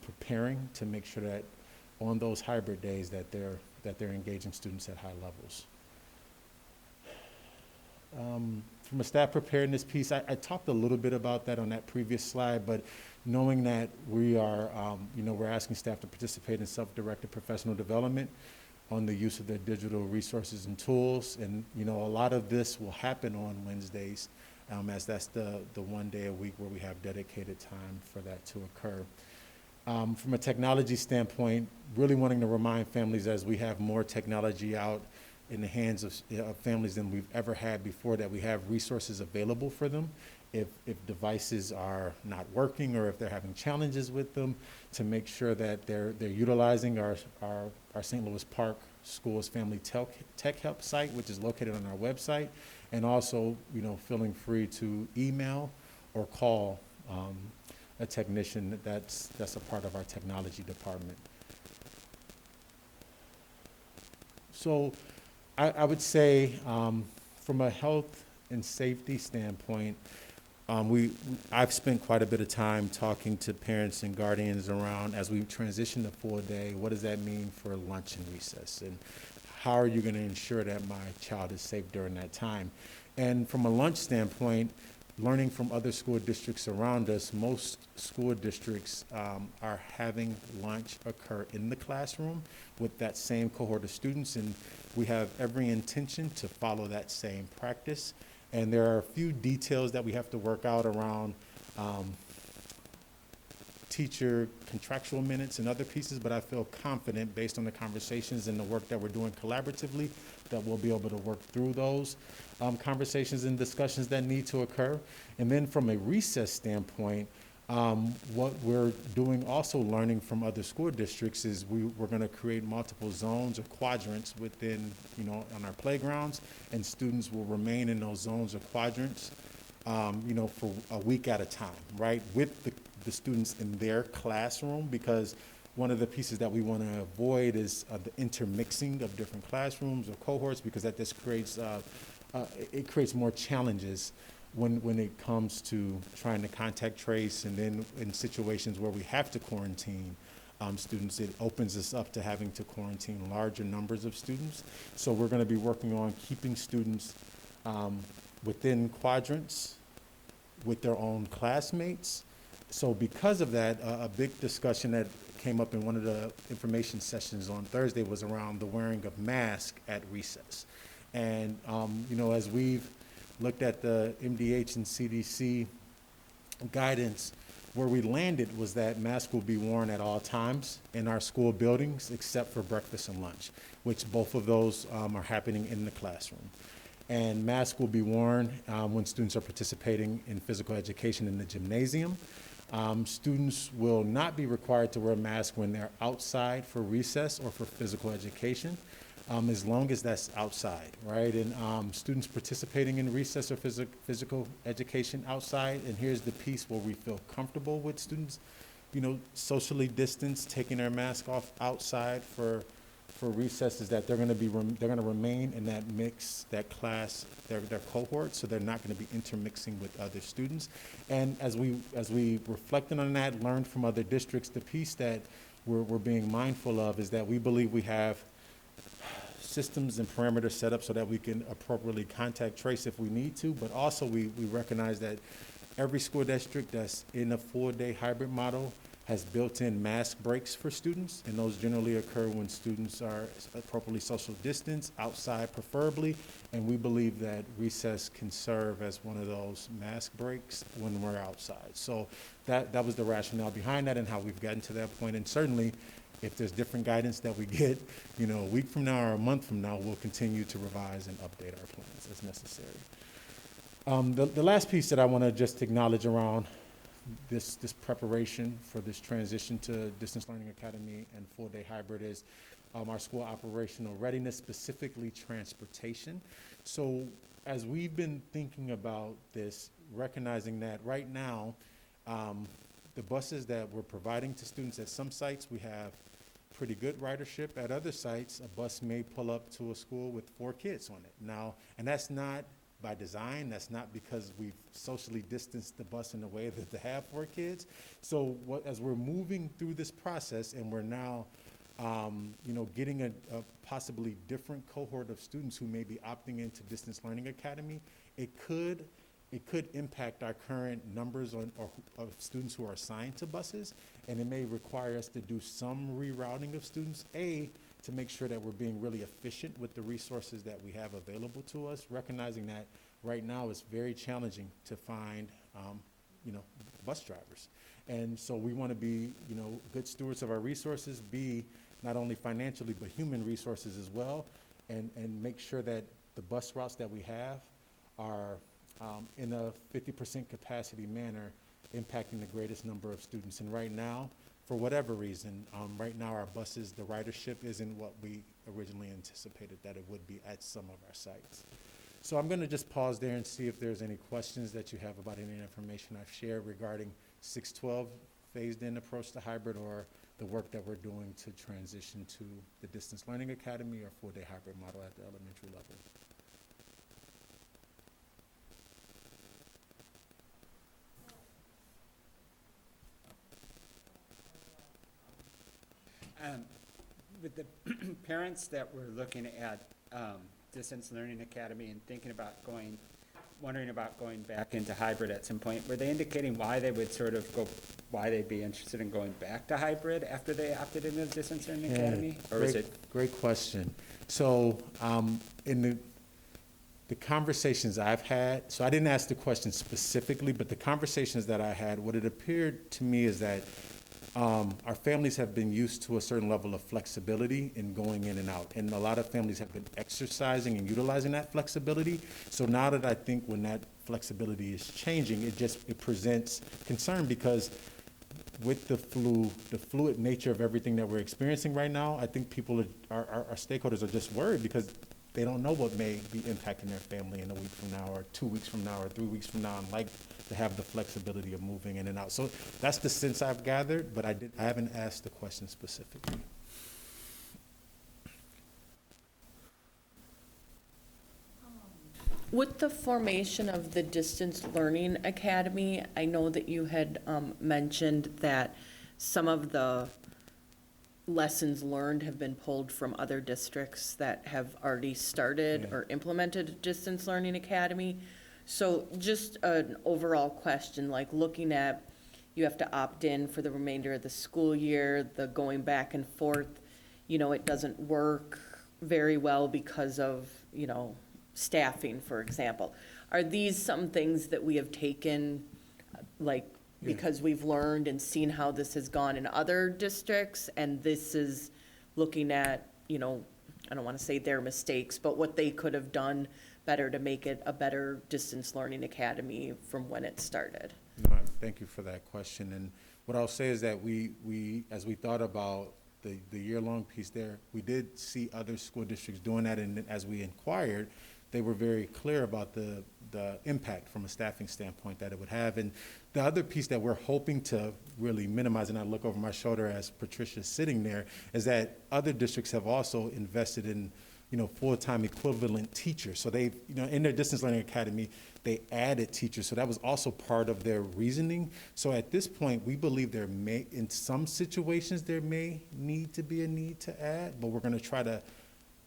S3: preparing to make sure that on those hybrid days that they're engaging students at high levels. From a staff preparedness piece, I talked a little bit about that on that previous slide, but knowing that we are, we're asking staff to participate in self-directed professional development on the use of their digital resources and tools. And, a lot of this will happen on Wednesdays, as that's the one day a week where we have dedicated time for that to occur. From a technology standpoint, really wanting to remind families, as we have more technology out in the hands of families than we've ever had before, that we have resources available for them if devices are not working or if they're having challenges with them, to make sure that they're utilizing our St. Louis Park Schools Family Tech Help site, which is located on our website, and also, feeling free to email or call a technician that's a part of our technology department. So I would say, from a health and safety standpoint, I've spent quite a bit of time talking to parents and guardians around, as we transition to full day, what does that mean for lunch and recess? And how are you going to ensure that my child is safe during that time? And from a lunch standpoint, learning from other school districts around us, most school districts are having lunch occur in the classroom with that same cohort of students, and we have every intention to follow that same practice. And there are a few details that we have to work out around teacher contractual minutes and other pieces, but I feel confident based on the conversations and the work that we're doing collaboratively that we'll be able to work through those conversations and discussions that need to occur. And then from a recess standpoint, what we're doing, also learning from other school districts, is we're going to create multiple zones or quadrants within, on our playgrounds, and students will remain in those zones or quadrants, for a week at a time, right, with the students in their classroom, because one of the pieces that we want to avoid is the intermixing of different classrooms or cohorts, because that just creates it creates more challenges when it comes to trying to contact trace, and then in situations where we have to quarantine students, it opens us up to having to quarantine larger numbers of students. So we're going to be working on keeping students within quadrants with their own classmates. So because of that, a big discussion that came up in one of the information sessions on Thursday was around the wearing of masks at recess. And, as we've looked at the MDH and CDC guidance, where we landed was that masks will be worn at all times in our school buildings except for breakfast and lunch, which both of those are happening in the classroom. And masks will be worn when students are participating in physical education in the gymnasium. Students will not be required to wear a mask when they're outside for recess or for physical education, as long as that's outside, right? And students participating in recess or physical education outside, and here's the piece where we feel comfortable with students, socially distanced, taking their mask off outside for recess, is that they're going to remain in that mix, that class, their cohort, so they're not going to be intermixing with other students. And as we reflected on that, learned from other districts, the piece that we're being mindful of is that we believe we have systems and parameters set up so that we can appropriately contact trace if we need to, but also we recognize that every school district that's in a full-day hybrid model has built-in mask breaks for students, and those generally occur when students are appropriately social distance, outside preferably, and we believe that recess can serve as one of those mask breaks when we're outside. So that was the rationale behind that and how we've gotten to that point, and certainly if there's different guidance that we get, a week from now or a month from now, we'll continue to revise and update our plans as necessary. The last piece that I want to just acknowledge around this preparation for this transition to Distance Learning Academy and full-day hybrid is our school operational readiness, specifically transportation. So as we've been thinking about this, recognizing that right now, the buses that we're providing to students at some sites, we have pretty good ridership. At other sites, a bus may pull up to a school with 4 kids on it. Now, and that's not by design, that's not because we've socially distanced the bus in a way that to have 4 kids. So as we're moving through this process and we're now, getting a possibly different cohort of students who may be opting into Distance Learning Academy, it could impact our current numbers of students who are assigned to buses, and it may require us to do some rerouting of students, to make sure that we're being really efficient with the resources that we have available to us, recognizing that right now it's very challenging to find, bus drivers. And so we want to be, good stewards of our resources, be not only financially but human resources as well, and make sure that the bus routes that we have are in a 50% capacity manner, impacting the greatest number of students. And right now, for whatever reason, right now our buses, the ridership isn't what we originally anticipated that it would be at some of our sites. So I'm going to just pause there and see if there's any questions that you have about any information I've shared regarding 612 phased-in approach to hybrid, or the work that we're doing to transition to the Distance Learning Academy or full-day hybrid model at the elementary level.
S11: With the parents that were looking at Distance Learning Academy and wondering about going back into hybrid at some point, were they indicating why they would why they'd be interested in going back to hybrid after they opted into the Distance Learning Academy? Or is it? Great question. So in the conversations I've had, so I didn't ask the question specifically, but the conversations that I had, what it appeared to me is that
S3: our families have been used to a certain level of flexibility in going in and out. And a lot of families have been exercising and utilizing that flexibility. So now that I think when that flexibility is changing, it presents concern, because with the fluid nature of everything that we're experiencing right now, I think our stakeholders are just worried because they don't know what may be impacting their family in a week from now, or 2 weeks from now, or 3 weeks from now, and like to have the flexibility of moving in and out. So that's the sense I've gathered, but I haven't asked the question specifically.
S13: With the formation of the Distance Learning Academy, I know that you had mentioned that some of the lessons learned have been pulled from other districts that have already started or implemented Distance Learning Academy. So just an overall question, like looking at, you have to opt in for the remainder of the school year, the going back and forth, it doesn't work very well because of, staffing, for example. Are these some things that we have taken, because we've learned and seen how this has gone in other districts, and this is looking at, I don't want to say their mistakes, but what they could have done better to make it a better distance learning academy from when it started?
S3: No, thank you for that question. And what I'll say is that we as we thought about the year-long piece there, we did see other school districts doing that, and as we inquired, they were very clear about the impact from a staffing standpoint that it would have. And the other piece that we're hoping to really minimize, and I look over my shoulder as Patricia's sitting there, is that other districts have also invested in full-time equivalent teachers. So they've, in their distance learning academy, they added teachers. So that was also part of their reasoning. So at this point, we believe in some situations, there may need to be a need to add, but we're going to try to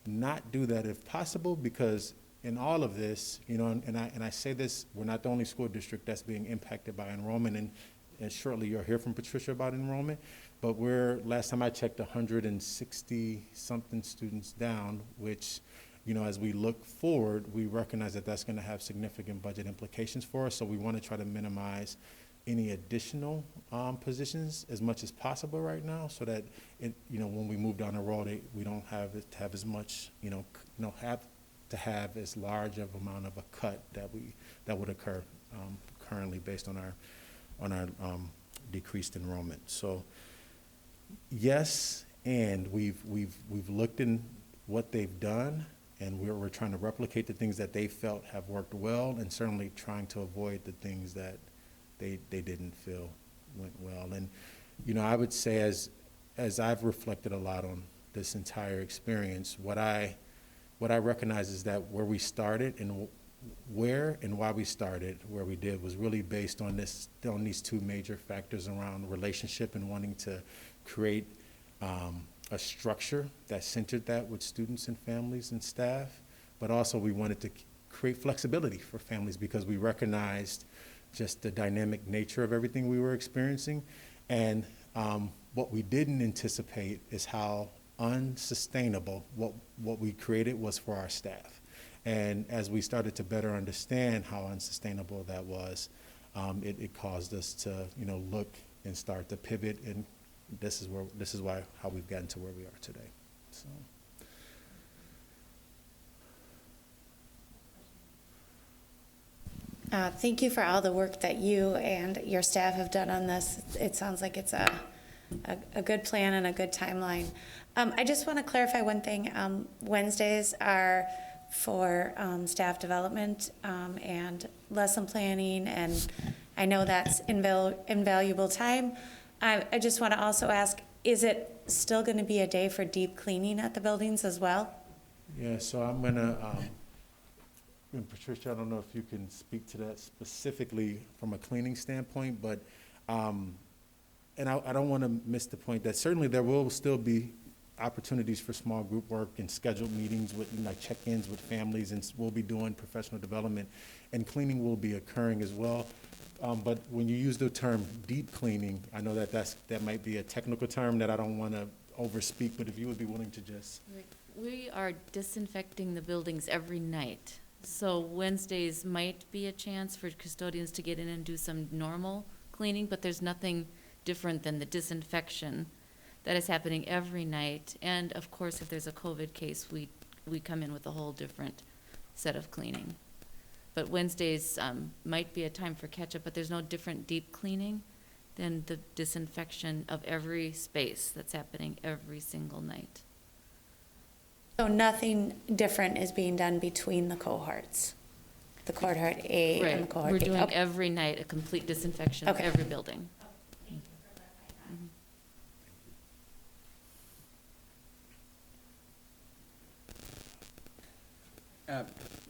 S3: not do that if possible, because in all of this, and I say this, we're not the only school district that's being impacted by enrollment, and shortly you'll hear from Patricia about enrollment. But last time I checked, 160-something students down, which, as we look forward, we recognize that that's going to have significant budget implications for us. So we want to try to minimize any additional positions as much as possible right now, so that when we move down the road, we don't have to have as much, have to have as large of amount of a cut that would occur currently based on our decreased enrollment. So. Yes, and we've looked in what they've done, and we're trying to replicate the things that they felt have worked well, and certainly trying to avoid the things that they didn't feel went well. And I would say as I've reflected a lot on this entire experience, what I recognize is that where we started and where and why we started where we did was really based on these two major factors around relationship and wanting to create a structure that centered that with students and families and staff, but also we wanted to create flexibility for families because we recognized just the dynamic nature of everything we were experiencing. And what we didn't anticipate is how unsustainable what we created was for our staff. And as we started to better understand how unsustainable that was, it caused us to look and start to pivot, and this is how we've gotten to where we are today. So.
S14: Thank you for all the work that you and your staff have done on this. It sounds like it's a good plan and a good timeline. I just want to clarify one thing. Wednesdays are for staff development and lesson planning, and I know that's invaluable time. I just want to also ask, is it still going to be a day for deep cleaning at the buildings as well?
S3: Yeah, so I'm going to, and Patricia, I don't know if you can speak to that specifically from a cleaning standpoint, but, and I don't want to miss the point that certainly there will still be opportunities for small group work and scheduled meetings with check-ins with families, and we'll be doing professional development, and cleaning will be occurring as well. But when you use the term deep cleaning, I know that might be a technical term that I don't want to overspeak, but if you would be willing to just.
S15: We are disinfecting the buildings every night. So Wednesdays might be a chance for custodians to get in and do some normal cleaning, but there's nothing different than the disinfection that is happening every night. And of course, if there's a COVID case, we come in with a whole different set of cleaning. But Wednesdays might be a time for catch-up, but there's no different deep cleaning than the disinfection of every space that's happening every single night.
S14: So nothing different is being done between the cohorts, the cohort A and the cohort
S15: We're
S14: B.
S15: doing
S14: Okay.
S15: every night a complete disinfection of
S14: Okay.
S15: every building.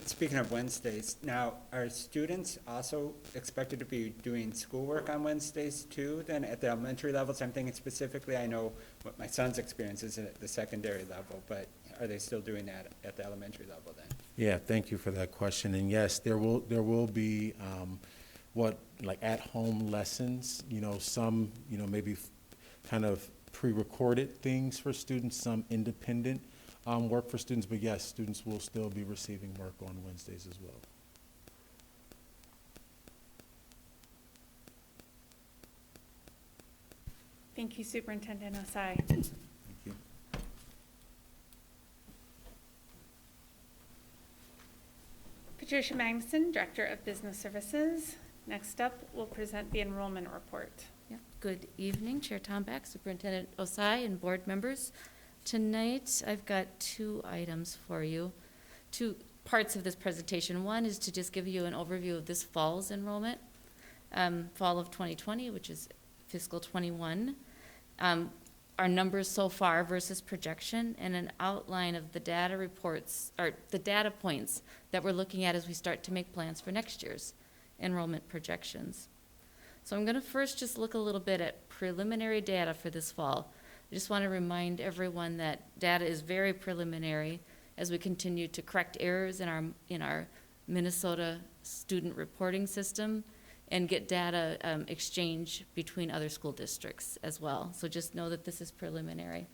S11: Speaking of Wednesdays, now, are students also expected to be doing schoolwork on Wednesdays too, then at the elementary levels? I'm thinking specifically, I know what my son's experience is at the secondary level, but are they still doing that at the elementary level then?
S3: Yeah, thank you for that question. And yes, there will be like at-home lessons, some, maybe kind of pre-recorded things for students, some independent work for students, but yes, students will still be receiving work on Wednesdays as well.
S1: Thank you, Superintendent Osai.
S3: Thank you.
S1: Patricia Magnuson, Director of Business Services. Next up, will present the enrollment report.
S15: Yep. Good evening, Chair Tomback, Superintendent Osai, and board members. Tonight, I've got two items for you, two parts of this presentation. One is to just give you an overview of this fall's enrollment, fall of 2020, which is fiscal 21. Our numbers so far versus projection, and an outline of the data reports, or the data points that we're looking at as we start to make plans for next year's enrollment projections. So I'm going to first just look a little bit at preliminary data for this fall. I just want to remind everyone that data is very preliminary as we continue to correct errors in our Minnesota student reporting system and get data exchange between other school districts as well. So just know that this is preliminary.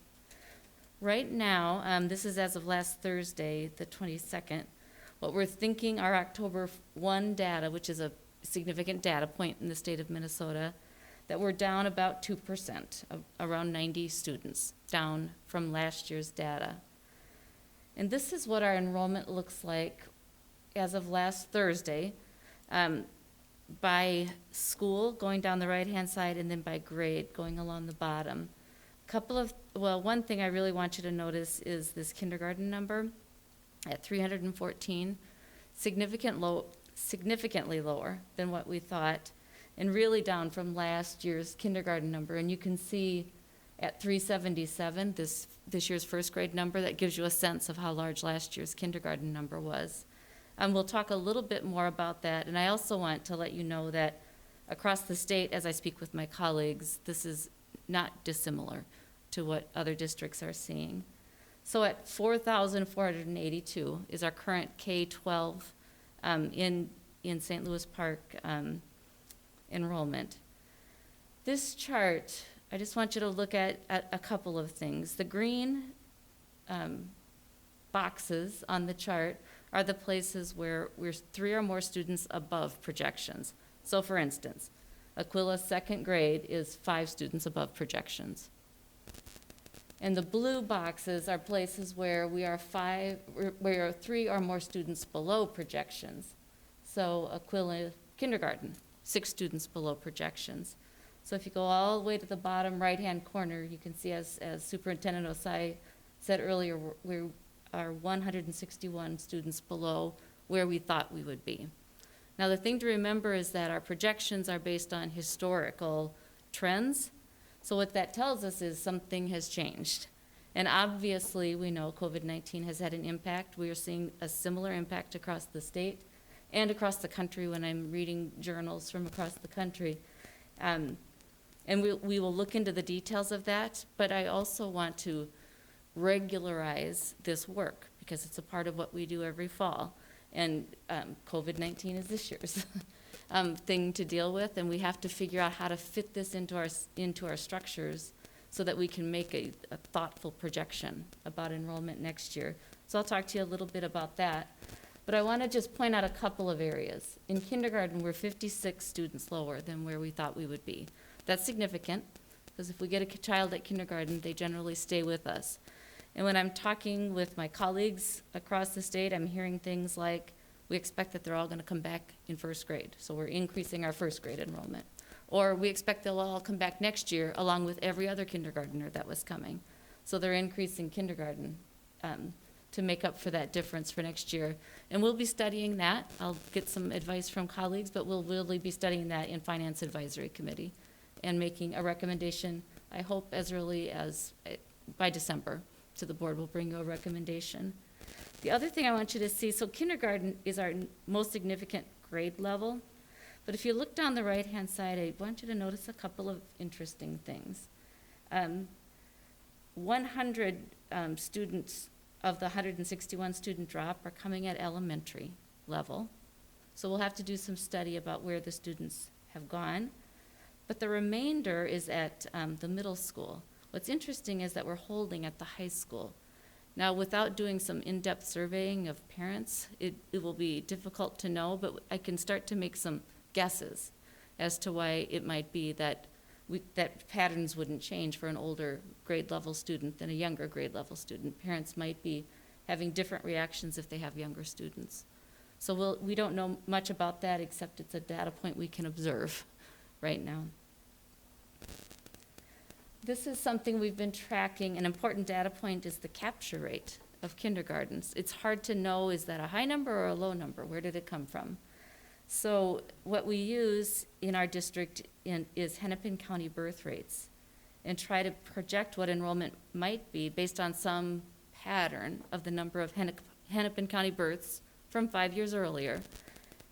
S15: Right now, this is as of last Thursday, the 22nd, what we're thinking our October 1 data, which is a significant data point in the state of Minnesota, that we're down about 2%, around 90 students, down from last year's data. And this is what our enrollment looks like as of last Thursday, by school, going down the right-hand side, and then by grade, going along the bottom. One thing I really want you to notice is this kindergarten number at 314, significantly lower than what we thought, and really down from last year's kindergarten number. And you can see at 377, this year's first grade number, that gives you a sense of how large last year's kindergarten number was. We'll talk a little bit more about that, and I also want to let you know that across the state, as I speak with my colleagues, this is not dissimilar to what other districts are seeing. So at 4,482 is our current K-12 in St. Louis Park enrollment. This chart, I just want you to look at a couple of things. The green boxes on the chart are the places where we're 3 or more students above projections. So for instance, Aquila's second grade is 5 students above projections. And the blue boxes are places where we are 3 or more students below projections. So Aquila kindergarten, 6 students below projections. So if you go all the way to the bottom right-hand corner, you can see, as Superintendent Osai said earlier, we are 161 students below where we thought we would be. Now the thing to remember is that our projections are based on historical trends. So what that tells us is something has changed. And obviously we know COVID-19 has had an impact. We are seeing a similar impact across the state and across the country when I'm reading journals from across the country. And we will look into the details of that, but I also want to regularize this work because it's a part of what we do every fall. And COVID-19 is this year's thing to deal with, and we have to figure out how to fit this into our structures so that we can make a thoughtful projection about enrollment next year. So I'll talk to you a little bit about that. But I want to just point out a couple of areas. In kindergarten, we're 56 students lower than where we thought we would be. That's significant, because if we get a child at kindergarten, they generally stay with us. And when I'm talking with my colleagues across the state, I'm hearing things like, we expect that they're all gonna come back in first grade, so we're increasing our first grade enrollment. Or we expect they'll all come back next year along with every other kindergartner that was coming. So they're increasing kindergarten to make up for that difference for next year. And we'll be studying that. I'll get some advice from colleagues, but we'll really be studying that in Finance Advisory Committee and making a recommendation, I hope as early as by December to the board. We'll bring you a recommendation. The other thing I want you to see, so kindergarten is our most significant grade level. But if you look down the right-hand side, I want you to notice a couple of interesting things. 100 students of the 161 student drop are coming at elementary level. So we'll have to do some study about where the students have gone. But the remainder is at the middle school. What's interesting is that we're holding at the high school. Now, without doing some in-depth surveying of parents, it will be difficult to know, but I can start to make some guesses as to why it might be that that patterns wouldn't change for an older grade level student than a younger grade level student. Parents might be having different reactions if they have younger students. So we don't know much about that, except it's a data point we can observe right now. This is something we've been tracking. An important data point is the capture rate of kindergartens. It's hard to know, is that a high number or a low number? Where did it come from? So what we use in our district is Hennepin County birth rates and try to project what enrollment might be based on some pattern of the number of Hennepin County births from 5 years earlier.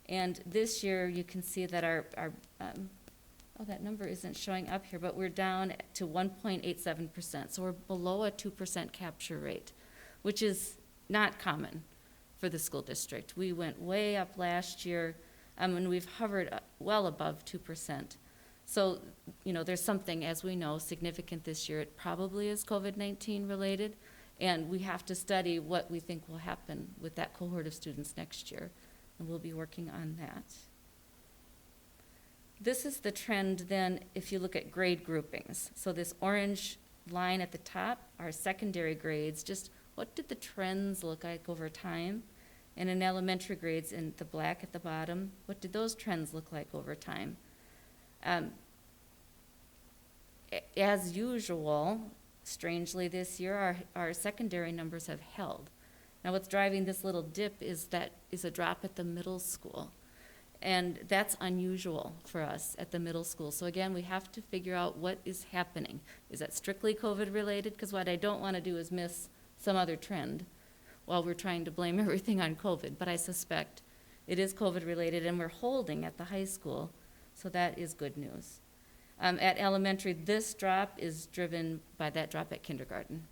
S15: And this year you can see that our that number isn't showing up here, but we're down to 1.87%. So we're below a 2% capture rate, which is not common for the school district. We went way up last year, and we've hovered well above 2%. So, you know, there's something, as we know, significant this year. It probably is COVID-19 related, and we have to study what we think will happen with that cohort of students next year, and we'll be working on that. This is the trend then if you look at grade groupings. So this orange line at the top are secondary grades. Just what did the trends look like over time? And in elementary grades, in the black at the bottom, what did those trends look like over time? As usual, strangely this year, our secondary numbers have held. Now what's driving this little dip is a drop at the middle school. And that's unusual for us at the middle school. So again, we have to figure out what is happening. Is that strictly COVID related? Because what I don't want to do is miss some other trend while we're trying to blame everything on COVID. But I suspect it is COVID related, and we're holding at the high school. So that is good news. At elementary, this drop is driven by that drop at kindergarten.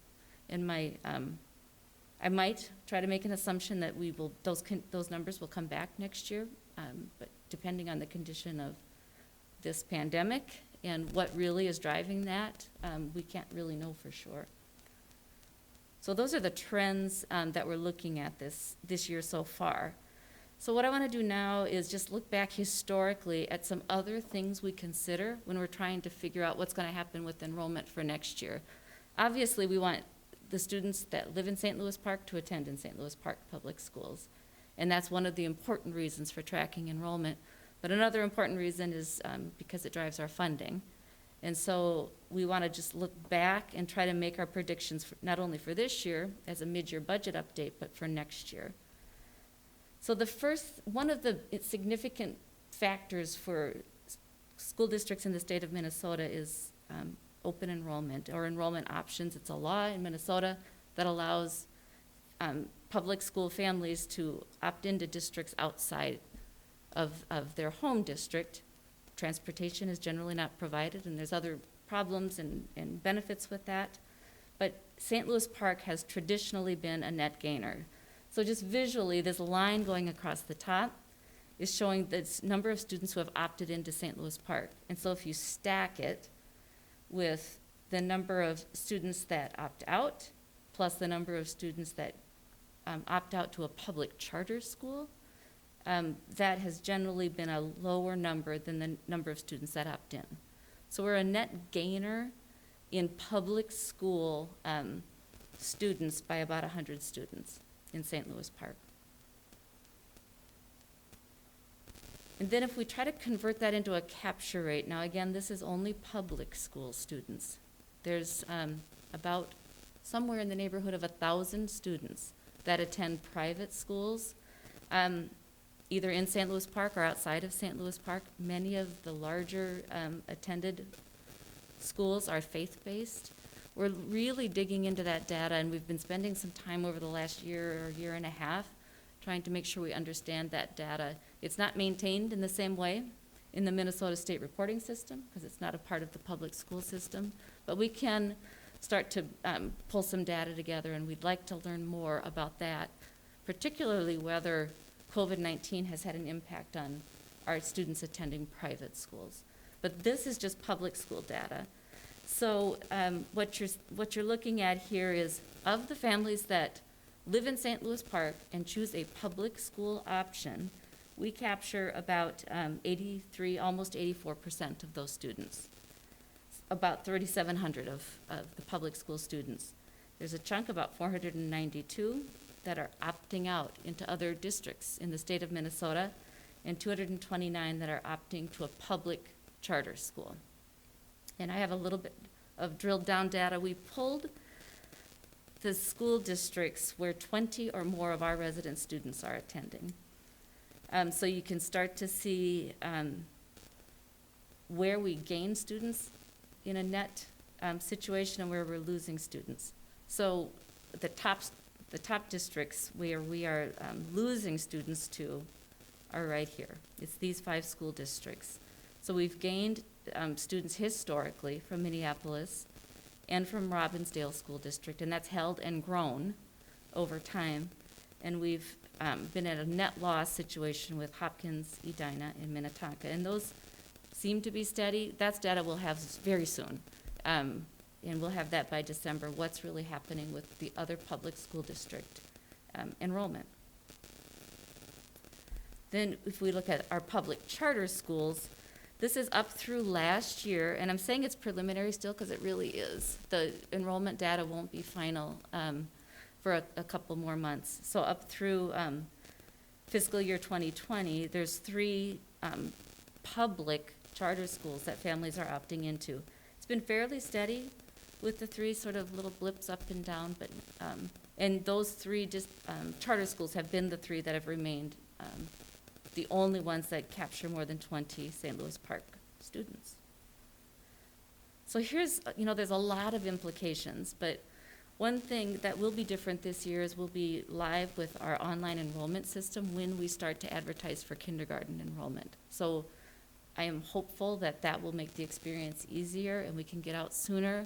S15: And I might try to make an assumption that those numbers will come back next year. But depending on the condition of this pandemic and what really is driving that, we can't really know for sure. So those are the trends that we're looking at this year so far. So what I want to do now is just look back historically at some other things we consider when we're trying to figure out what's going to happen with enrollment for next year. Obviously, we want the students that live in St. Louis Park to attend in St. Louis Park Public Schools. And that's one of the important reasons for tracking enrollment. But another important reason is because it drives our funding. And so we want to just look back and try to make our predictions not only for this year as a mid-year budget update, but for next year. So one of the significant factors for school districts in the state of Minnesota is open enrollment or enrollment options. It's a law in Minnesota that allows public school families to opt into districts outside of their home district. Transportation is generally not provided, and there's other problems and benefits with that. But St. Louis Park has traditionally been a net gainer. So just visually, this line going across the top is showing the number of students who have opted into St. Louis Park. And so if you stack it with the number of students that opt out, plus the number of students that opt out to a public charter school, that has generally been a lower number than the number of students that opt in. So we're a net gainer in public school students by about 100 students in St. Louis Park. And then if we try to convert that into a capture rate, now again, this is only public school students. There's about somewhere in the neighborhood of 1,000 students that attend private schools, either in St. Louis Park or outside of St. Louis Park. Many of the larger attended schools are faith-based. We're really digging into that data, and we've been spending some time over the last year or year and a half trying to make sure we understand that data. It's not maintained in the same way in the Minnesota State Reporting System because it's not a part of the public school system, but we can start to pull some data together, and we'd like to learn more about that, particularly whether COVID-19 has had an impact on our students attending private schools. But this is just public school data. So what you're looking at here is of the families that live in St. Louis Park and choose a public school option, we capture about 83, almost 84% of those students, about 3,700 of the public school students. There's a chunk, about 492, that are opting out into other districts in the state of Minnesota, and 229 that are opting to a public charter school. And I have a little bit of drilled down data. We pulled the school districts where 20 or more of our resident students are attending. So you can start to see where we gain students in a net situation and where we're losing students. So the top districts where we are losing students to are right here. It's these 5 school districts. So we've gained students historically from Minneapolis and from Robbinsdale School District, and that's held and grown over time. And we've been at a net loss situation with Hopkins, Edina, and Minnetonka, and those seem to be steady. That's data we'll have very soon, and we'll have that by December, what's really happening with the other public school district enrollment. Then if we look at our public charter schools, this is up through last year, and I'm saying it's preliminary still because it really is. The enrollment data won't be final for a couple more months. So up through fiscal year 2020, there's 3 public charter schools that families are opting into. It's been fairly steady with the 3 sort of little blips up and down, but and those 3 charter schools have been the 3 that have remained the only ones that capture more than 20 St. Louis Park students. So here's, there's a lot of implications, but one thing that will be different this year is we'll be live with our online enrollment system when we start to advertise for kindergarten enrollment. So I am hopeful that that will make the experience easier and we can get out sooner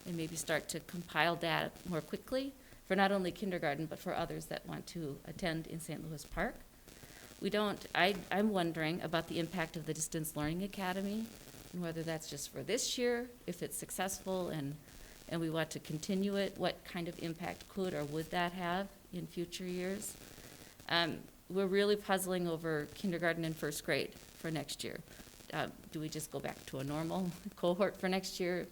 S15: and maybe start to compile data more quickly for not only kindergarten, but for others that want to attend in St. Louis Park. I'm wondering about the impact of the Distance Learning Academy and whether that's just for this year, if it's successful and we want to continue it, what kind of impact could or would that have in future years? We're really puzzling over kindergarten and first grade for next year. Do we just go back to a normal cohort for next year?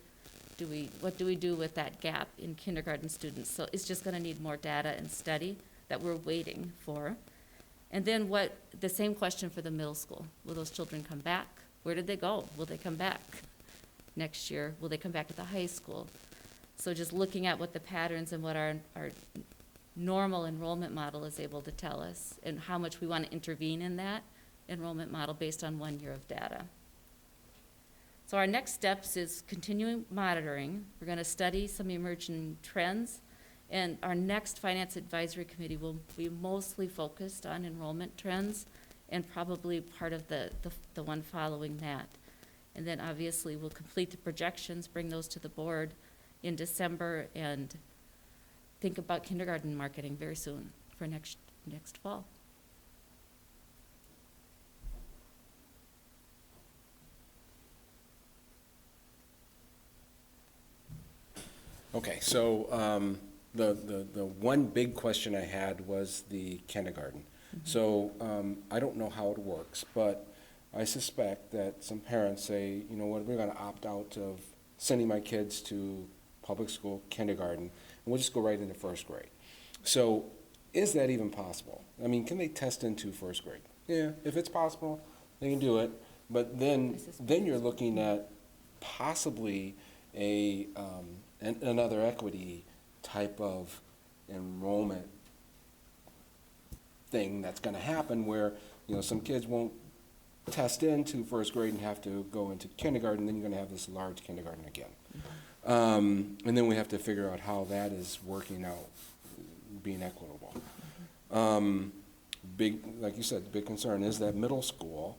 S15: What do we do with that gap in kindergarten students? So it's just going to need more data and study that we're waiting for. And then the same question for the middle school. Will those children come back? Where did they go? Will they come back next year? Will they come back to the high school? So just looking at what the patterns and what our normal enrollment model is able to tell us and how much we want to intervene in that enrollment model based on 1 year of data. So our next steps is continuing monitoring. We're going to study some emerging trends, and our next Finance Advisory Committee will be mostly focused on enrollment trends and probably part of the one following that. And then obviously we'll complete the projections, bring those to the board in December, and think about kindergarten marketing very soon for next fall.
S9: Okay, so the one big question I had was the kindergarten. So I don't know how it works, but I suspect that some parents say, you know what, we're going to opt out of sending my kids to public school, kindergarten, and we'll just go right into first grade. So is that even possible? I mean, can they test into first grade? Yeah, if it's possible, they can do it. But then you're looking at possibly another equity type of enrollment thing that's going to happen where, you know, some kids won't test into first grade and have to go into kindergarten, then you're going to have this large kindergarten again. And then we have to figure out how that is working out, being equitable. Big, like you said, the big concern is that middle school,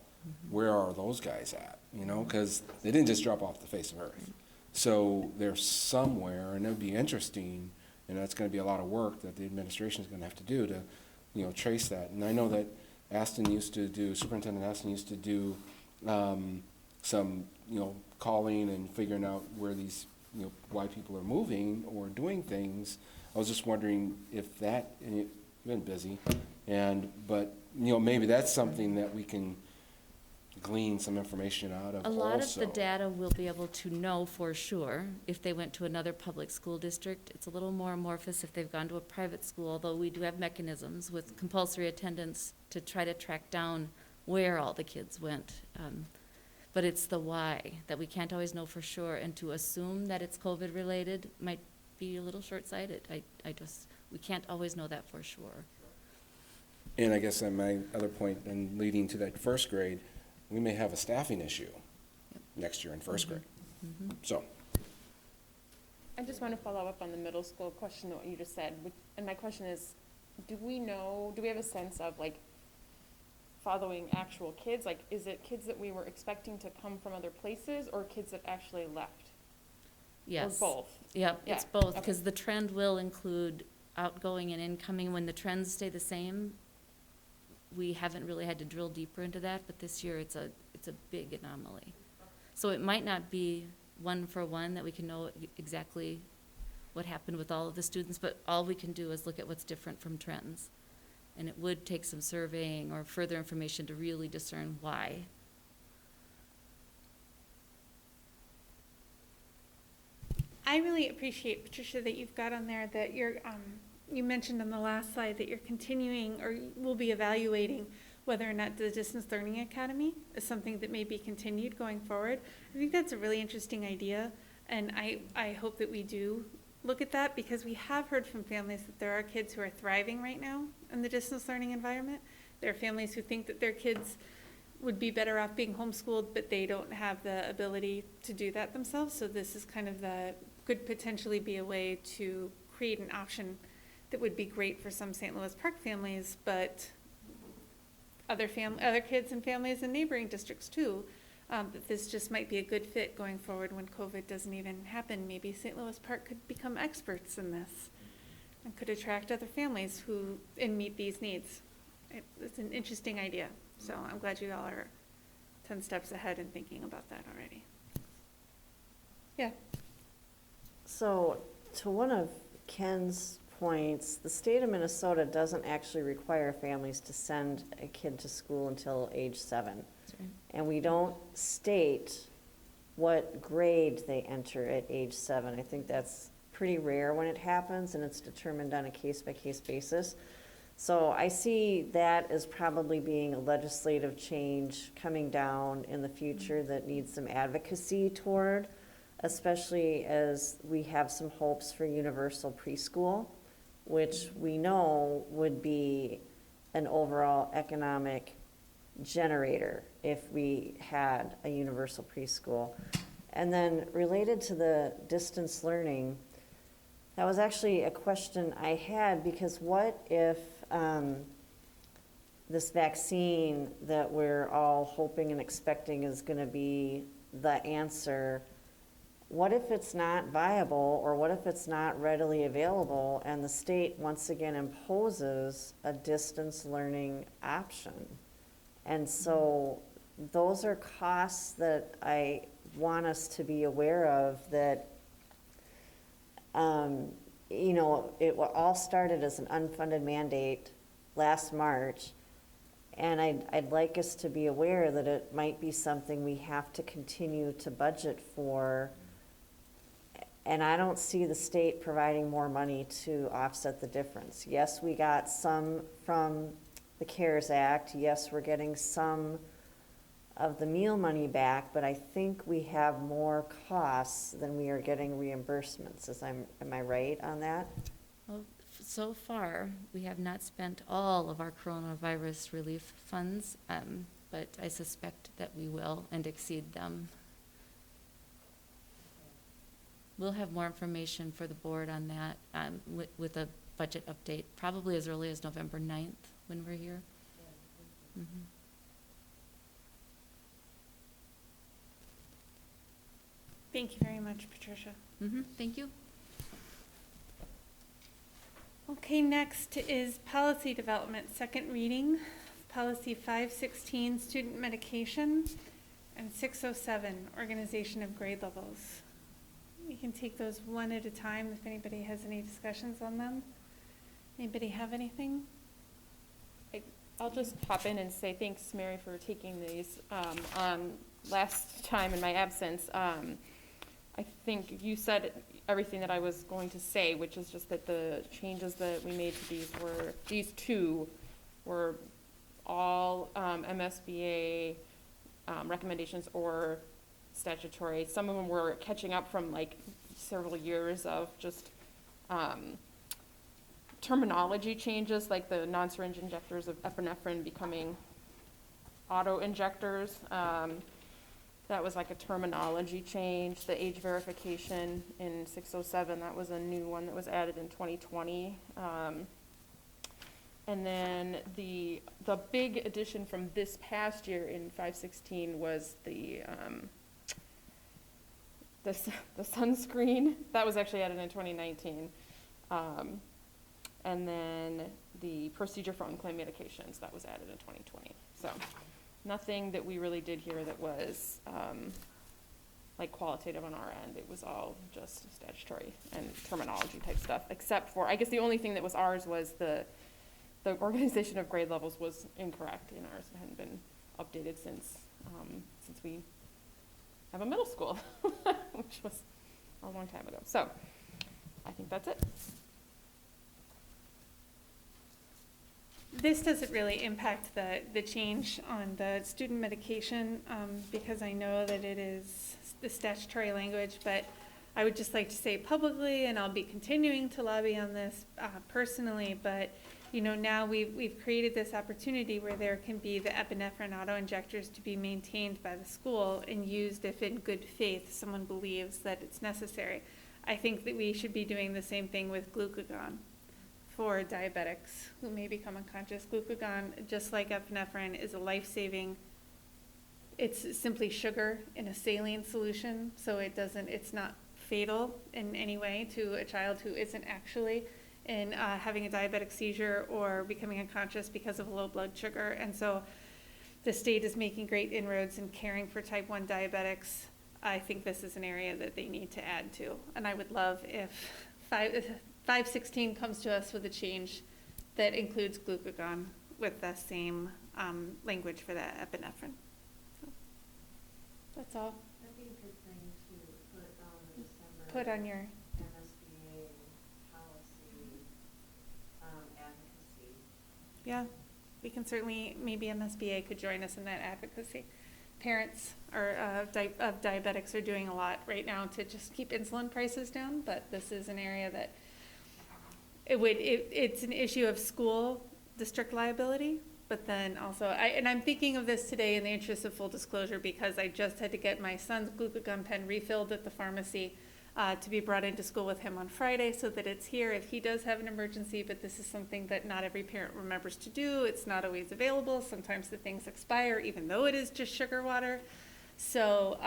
S9: where are those guys at? You know, because they didn't just drop off the face of earth. So they're somewhere, and it would be interesting, and that's going to be a lot of work that the administration is going to have to do to, you know, trace that. And I know that Superintendent Aston used to do some, you know, calling and figuring out where these, you know, why people are moving or doing things. I was just wondering if that, and you've been busy, but, you know, maybe that's something that we can glean some information out of.
S15: A lot of the data we'll be able to know for sure if they went to another public school district. It's a little more amorphous if they've gone to a private school, although we do have mechanisms with compulsory attendance to try to track down where all the kids went. But it's the why that we can't always know for sure, and to assume that it's COVID related might be a little short-sighted. We can't always know that for sure.
S9: And I guess my other point, and leading to that first grade, we may have a staffing issue next year in first grade. So.
S12: I just want to follow up on the middle school question that you just said. And my question is, do we have a sense of, like, following actual kids? Like, is it kids that we were expecting to come from other places or kids that actually left?
S15: Yes.
S12: Or both?
S15: Yep,
S12: Yeah.
S15: it's both, because the trend will include outgoing and incoming. When the trends stay the same, we haven't really had to drill deeper into that, but this year it's a big anomaly. So it might not be one for one that we can know exactly what happened with all of the students, but all we can do is look at what's different from trends. And it would take some surveying or further information to really discern why.
S1: I really appreciate, Patricia, that you've got on there that you're, you mentioned on the last slide that you're continuing or will be evaluating whether or not the Distance Learning Academy is something that may be continued going forward. I think that's a really interesting idea, and I hope that we do look at that, because we have heard from families that there are kids who are thriving right now in the distance learning environment. There are families who think that their kids would be better off being homeschooled, but they don't have the ability to do that themselves. So this is kind of could potentially be a way to create an option that would be great for some St. Louis Park families, but other kids and families in neighboring districts too. But this just might be a good fit going forward when COVID doesn't even happen. Maybe St. Louis Park could become experts in this and could attract other families and meet these needs. It's an interesting idea. So I'm glad you all are 10 steps ahead in thinking about that already. Yeah.
S10: So to one of Ken's points, the state of Minnesota doesn't actually require families to send a kid to school until age 7.
S15: Right.
S10: And we don't state what grade they enter at age 7. I think that's pretty rare when it happens, and it's determined on a case-by-case basis. So I see that as probably being a legislative change coming down in the future that needs some advocacy toward, especially as we have some hopes for universal preschool, which we know would be an overall economic generator if we had a universal preschool. And then related to the distance learning, that was actually a question I had, because what if this vaccine that we're all hoping and expecting is going to be the answer, what if it's not viable, or what if it's not readily available and the state once again imposes a distance learning option? And so those are costs that I want us to be aware of, that you know, it all started as an unfunded mandate last March, And I'd like us to be aware that it might be something we have to continue to budget for. And I don't see the state providing more money to offset the difference. Yes, we got some from the CARES Act. Yes, we're getting some of the meal money back, but I think we have more costs than we are getting reimbursements. Am I right on that?
S15: Well, so far, we have not spent all of our coronavirus relief funds, but I suspect that we will and exceed them. We'll have more information for the board on that with a budget update, probably as early as November 9th when we're here. Mhm.
S1: Thank you very much, Patricia.
S15: Thank you.
S1: Okay, next is policy development, second reading, policy 516, student medication, and 607, organization of grade levels. We can take those one at a time if anybody has any discussions on them. Anybody have anything?
S12: I'll just pop in and say thanks, Mary, for taking these. Last time in my absence, I think you said everything that I was going to say, which is just that the changes that we made to these two were all MSBA recommendations or statutory. Some of them were catching up from like several years of just terminology changes, like the non-syringe injectors of epinephrine becoming auto injectors. That was like a terminology change. The age verification in 607, that was a new one that was added in 2020. And then the big addition from this past year in 516 was the sunscreen. That was actually added in 2019. And then the procedure for unclaimed medications, that was added in 2020. So nothing that we really did here that was like qualitative on our end. It was all just statutory and terminology type stuff, except for, I guess the only thing that was ours was the organization of grade levels was incorrect in ours. It hadn't been updated since we have a middle school, which was a long time ago. So I think that's it.
S1: This doesn't really impact the change on the student medication because I know that it is the statutory language, but I would just like to say publicly, and I'll be continuing to lobby on this personally, but you know, now we've created this opportunity where there can be the epinephrine auto-injectors to be maintained by the school and used if in good faith someone believes that it's necessary. I think that we should be doing the same thing with glucagon for diabetics who may become unconscious. Glucagon, just like epinephrine, is a life-saving, it's simply sugar in a saline solution, so it's not fatal in any way to a child who isn't actually in having a diabetic seizure or becoming unconscious because of low blood sugar. And so the state is making great inroads in caring for type 1 diabetics. I think this is an area that they need to add to. And I would love if 516 comes to us with a change that includes glucagon with the same language for the epinephrine. So that's all.
S10: That'd be a good thing to put on the December.
S1: Put on your
S10: MSBA policy advocacy.
S1: Yeah, we can certainly, maybe MSBA could join us in that advocacy. Parents of diabetics are doing a lot right now to just keep insulin prices down, but this is an area that it's an issue of school district liability, but then also, and I'm thinking of this today in the interest of full disclosure because I just had to get my son's glucagon pen refilled at the pharmacy to be brought into school with him on Friday so that it's here if he does have an emergency, but this is something that not every parent remembers to do. It's not always available. Sometimes the things expire even though it is just sugar water. So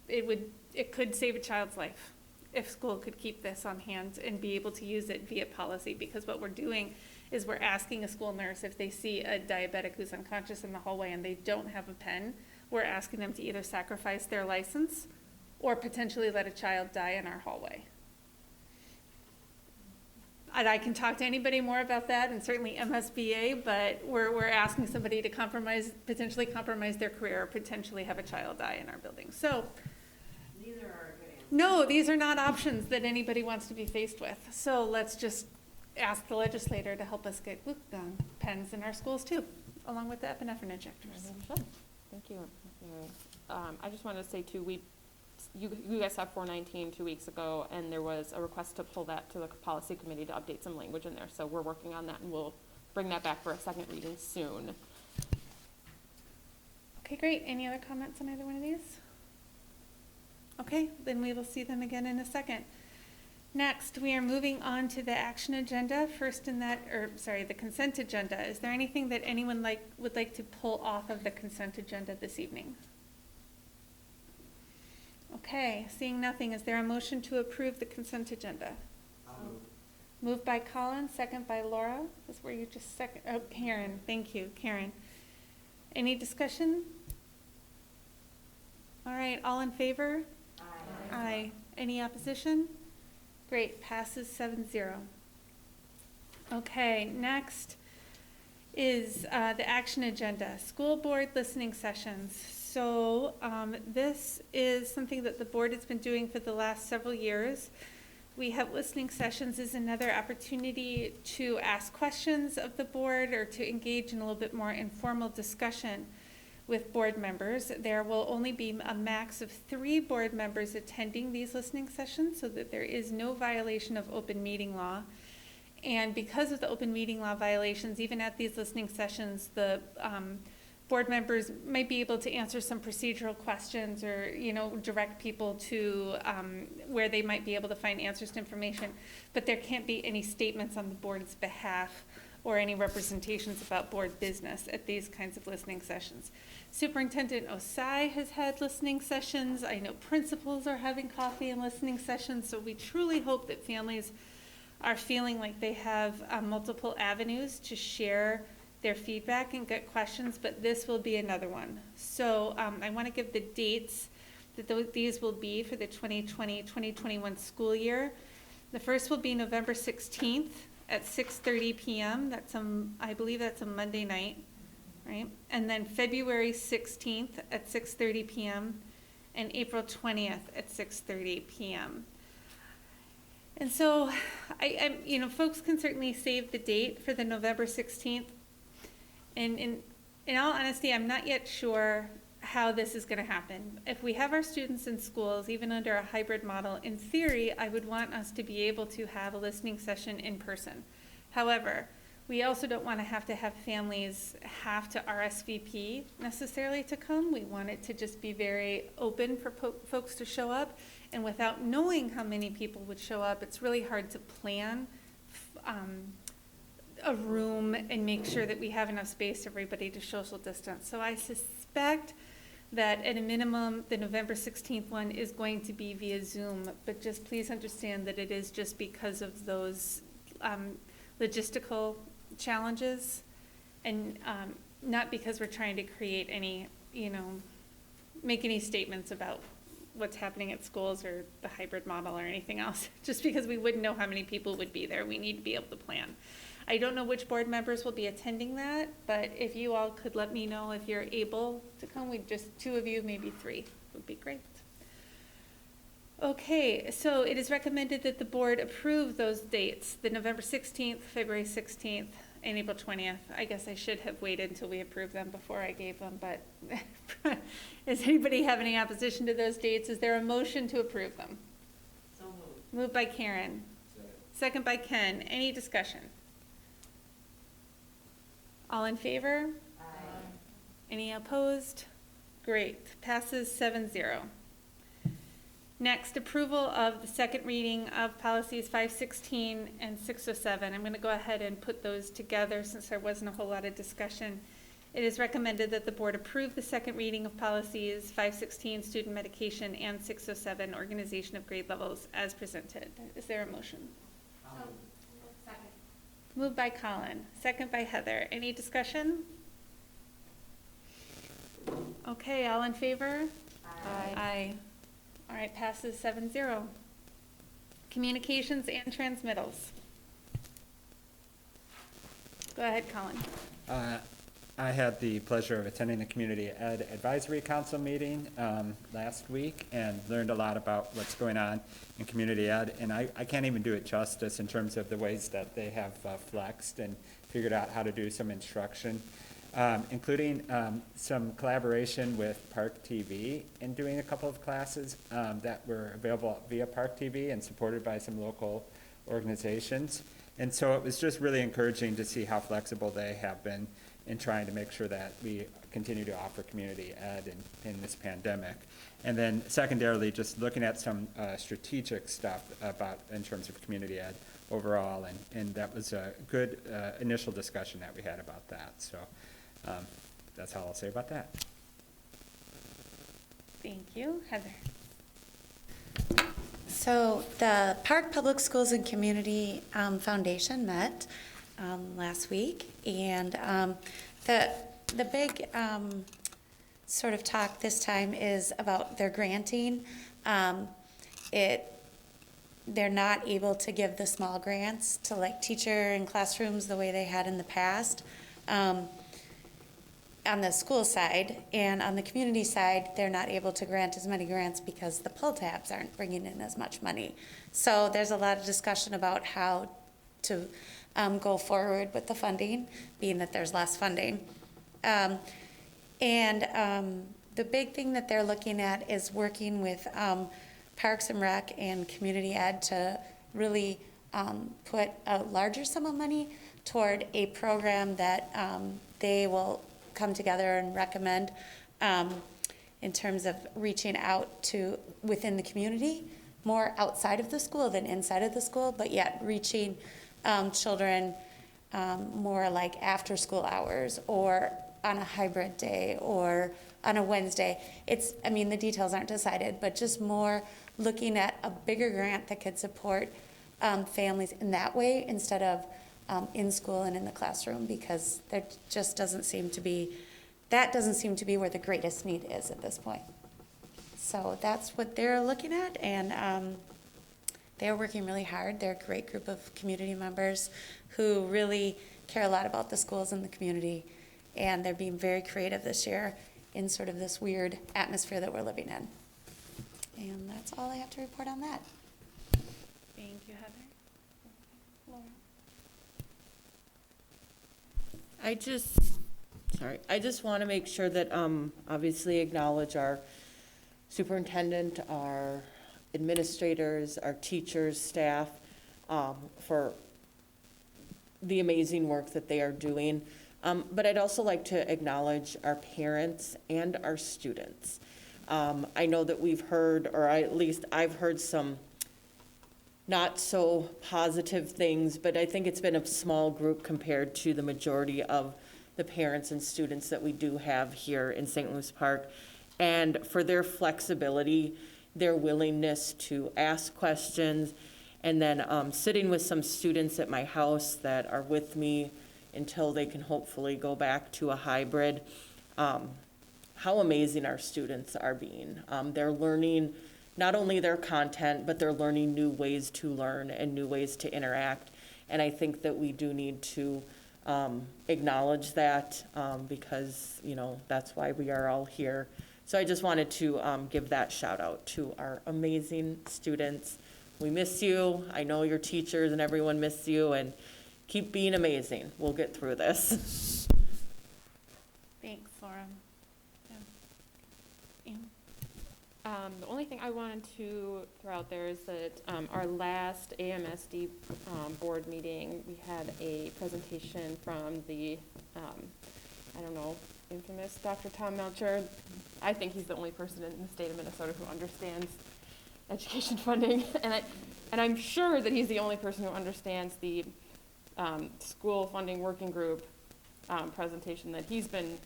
S1: it could save a child's life if school could keep this on hand and be able to use it via policy, because what we're doing is we're asking a school nurse if they see a diabetic who's unconscious in the hallway and they don't have a pen, we're asking them to either sacrifice their license or potentially let a child die in our hallway. And I can talk to anybody more about that, and certainly MSBA, but we're asking somebody to potentially compromise their career, or potentially have a child die in our building. So, no, these are not options that anybody wants to be faced with. So let's just ask the legislator to help us get pens in our schools too, along with the epinephrine injectors.
S12: Thank you. I just wanted to say too, you guys saw 419 2 weeks ago, and there was a request to pull that to the policy committee to update some language in there. So we're working on that, and we'll bring that back for a second reading soon.
S1: Okay, great. Any other comments on either one of these? Okay, then we will see them again in a second. Next, we are moving on to the action agenda. First the consent agenda. Is there anything that anyone would like to pull off of the consent agenda this evening? Okay, seeing nothing, is there a motion to approve the consent agenda? Moved by Colin, second by Laura. That's where you just second. Oh, Karen. Thank you, Karen. Any discussion? All right, all in favor? Aye. Aye. Any opposition? Great, passes 7-0. Okay, next is the action agenda, school board listening sessions. So this is something that the board has been doing for the last several years. We have listening sessions as another opportunity to ask questions of the board or to engage in a little bit more informal discussion with board members. There will only be a max of 3 board members attending these listening sessions so that there is no violation of open meeting law. And because of the open meeting law violations, even at these listening sessions, the board members might be able to answer some procedural questions or, direct people to where they might be able to find answers to information. But there can't be any statements on the board's behalf or any representations about board business at these kinds of listening sessions. Superintendent Osai has had listening sessions. I know principals are having coffee and listening sessions. So we truly hope that families are feeling like they have multiple avenues to share their feedback and get questions, but this will be another one. So I want to give the dates that these will be for the 2020-2021 school year. The first will be November 16th at 6:30 p.m. I believe that's a Monday night, right? And then February 16th at 6:30 p.m. and April 20th at 6:30 p.m. And so, folks can certainly save the date for the November 16th. And in all honesty, I'm not yet sure how this is going to happen. If we have our students in schools, even under a hybrid model, in theory, I would want us to be able to have a listening session in person. However, we also don't want to have families have to RSVP necessarily to come. We want it to just be very open for folks to show up. And without knowing how many people would show up, it's really hard to plan a room and make sure that we have enough space for everybody to social distance. So I suspect that at a minimum, the November 16th one is going to be via Zoom, but just please understand that it is just because of those logistical challenges and not because we're trying to create any, make any statements about what's happening at schools or the hybrid model or anything else, just because we wouldn't know how many people would be there. We need to be able to plan. I don't know which board members will be attending that, but if you all could let me know if you're able to come, just 2 of you, maybe 3 would be great. Okay, so it is recommended that the board approve those dates, the November 16th, February 16th, and April 20th. I guess I should have waited until we approved them before I gave them, but does anybody have any opposition to those dates? Is there a motion to approve them? So moved. Moved by Karen. Second by Ken. Any discussion? All in favor? Aye. Any opposed? Great. Passes 7-0. Next, approval of the second reading of policies 516 and 607. I'm going to go ahead and put those together since there wasn't a whole lot of discussion. It is recommended that the board approve the second reading of policies 516, student medication, and 607, organization of grade levels, as presented. Is there a motion?
S7: Second.
S1: Moved by Colin, second by Heather. Any discussion? Okay, all in favor?
S12: Aye.
S1: Aye. All right, passes 7-0. Communications and transmittals. Go ahead, Colin.
S11: I had the pleasure of attending the Community Ed Advisory Council meeting last week and learned a lot about what's going on in community ed. And I can't even do it justice in terms of the ways that they have flexed and figured out how to do some instruction, including some collaboration with ParkTV in doing a couple of classes that were available via ParkTV and supported by some local organizations. And so it was just really encouraging to see how flexible they have been in trying to make sure that we continue to offer community ed in this pandemic. And then secondarily, just looking at some strategic stuff about in terms of community ed overall, and that was a good initial discussion that we had about that. So that's all I'll say about that.
S1: Thank you. Heather.
S14: So the Park Public Schools and Community Foundation met last week, and the big sort of talk this time is about their granting. They're not able to give the small grants to like teacher and classrooms the way they had in the past. On the school side, and on the community side, they're not able to grant as many grants because the pull tabs aren't bringing in as much money. So there's a lot of discussion about how to go forward with the funding, being that there's less funding. The big thing that they're looking at is working with Parks and Rec and Community Ed to really put a larger sum of money toward a program that they will come together and recommend in terms of reaching out to within the community, more outside of the school than inside of the school, but yet reaching children more like after school hours or on a hybrid day or on a Wednesday. I mean, the details aren't decided, but just more looking at a bigger grant that could support families in that way instead of in school and in the classroom, because there just doesn't seem to be where the greatest need is at this point. So that's what they're looking at, and they're working really hard. They're a great group of community members who really care a lot about the schools and the community, and they're being very creative this year in sort of this weird atmosphere that we're living in. And that's all I have to report on that.
S1: Thank you, Heather. Laura.
S13: I just want to make sure that, obviously acknowledge our superintendent, our administrators, our teachers, staff, for the amazing work that they are doing. But I'd also like to acknowledge our parents and our students. I know that we've heard, or at least I've heard some not so positive things, but I think it's been a small group compared to the majority of the parents and students that we do have here in St. Louis Park. And for their flexibility, their willingness to ask questions, and then sitting with some students at my house that are with me until they can hopefully go back to a hybrid. How amazing our students are being. They're learning not only their content, but they're learning new ways to learn and new ways to interact. And I think that we do need to acknowledge that because, that's why we are all here. So I just wanted to give that shout out to our amazing students. We miss you. I know your teachers and everyone miss you, and keep being amazing. We'll get through this.
S1: Thanks, Laura.
S12: The only thing I wanted to throw out there is that our last AMSD board meeting, we had a presentation from the, infamous Dr. Tom Melcher. I think he's the only person in the state of Minnesota who understands education funding, and I'm sure that he's the only person who understands the school funding working group presentation that he's been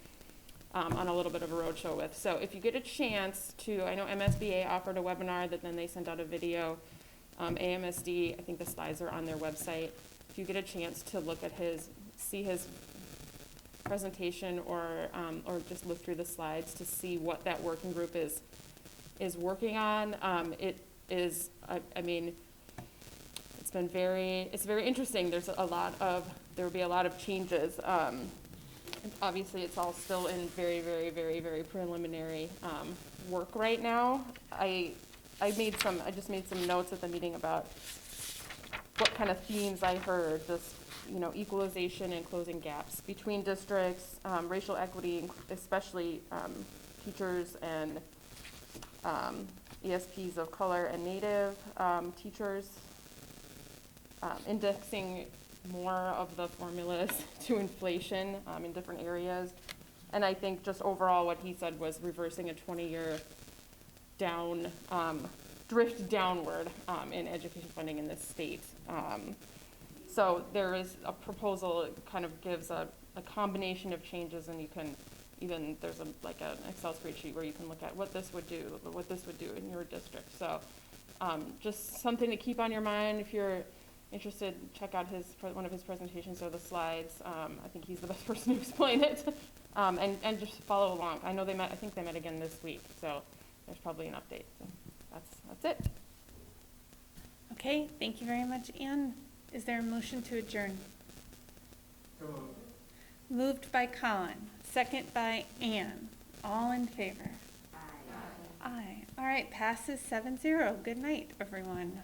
S12: on a little bit of a roadshow with. So if you get a chance to, I know MSBA offered a webinar that then they sent out a video. AMSD, I think the slides are on their website. If you get a chance to look at see his presentation or just look through the slides to see what that working group is working on. It is, it's it's very interesting. There will be a lot of changes. And obviously, it's all still in very, very, very, very preliminary work right now. I just made some notes at the meeting about what kind of themes I heard. Just, equalization and closing gaps between districts, racial equity, especially teachers and ESPs of color and Native teachers, indexing more of the formulas to inflation in different areas. And I think just overall what he said was reversing a 20-year drift downward in education funding in this state. So there is a proposal, it kind of gives a combination of changes, and you can there's an Excel spreadsheet where you can look at what this would do in your district. So just something to keep on your mind. If you're interested, check out one of his presentations or the slides. I think he's the best person to explain it. And just follow along. I think they met again this week, so there's probably an update. So that's it.
S1: Okay, thank you very much, Anne. Is there a motion to adjourn? Moved by Colin, second by Anne. All in favor? Aye. Aye. All right, passes 7-0. Good night, everyone.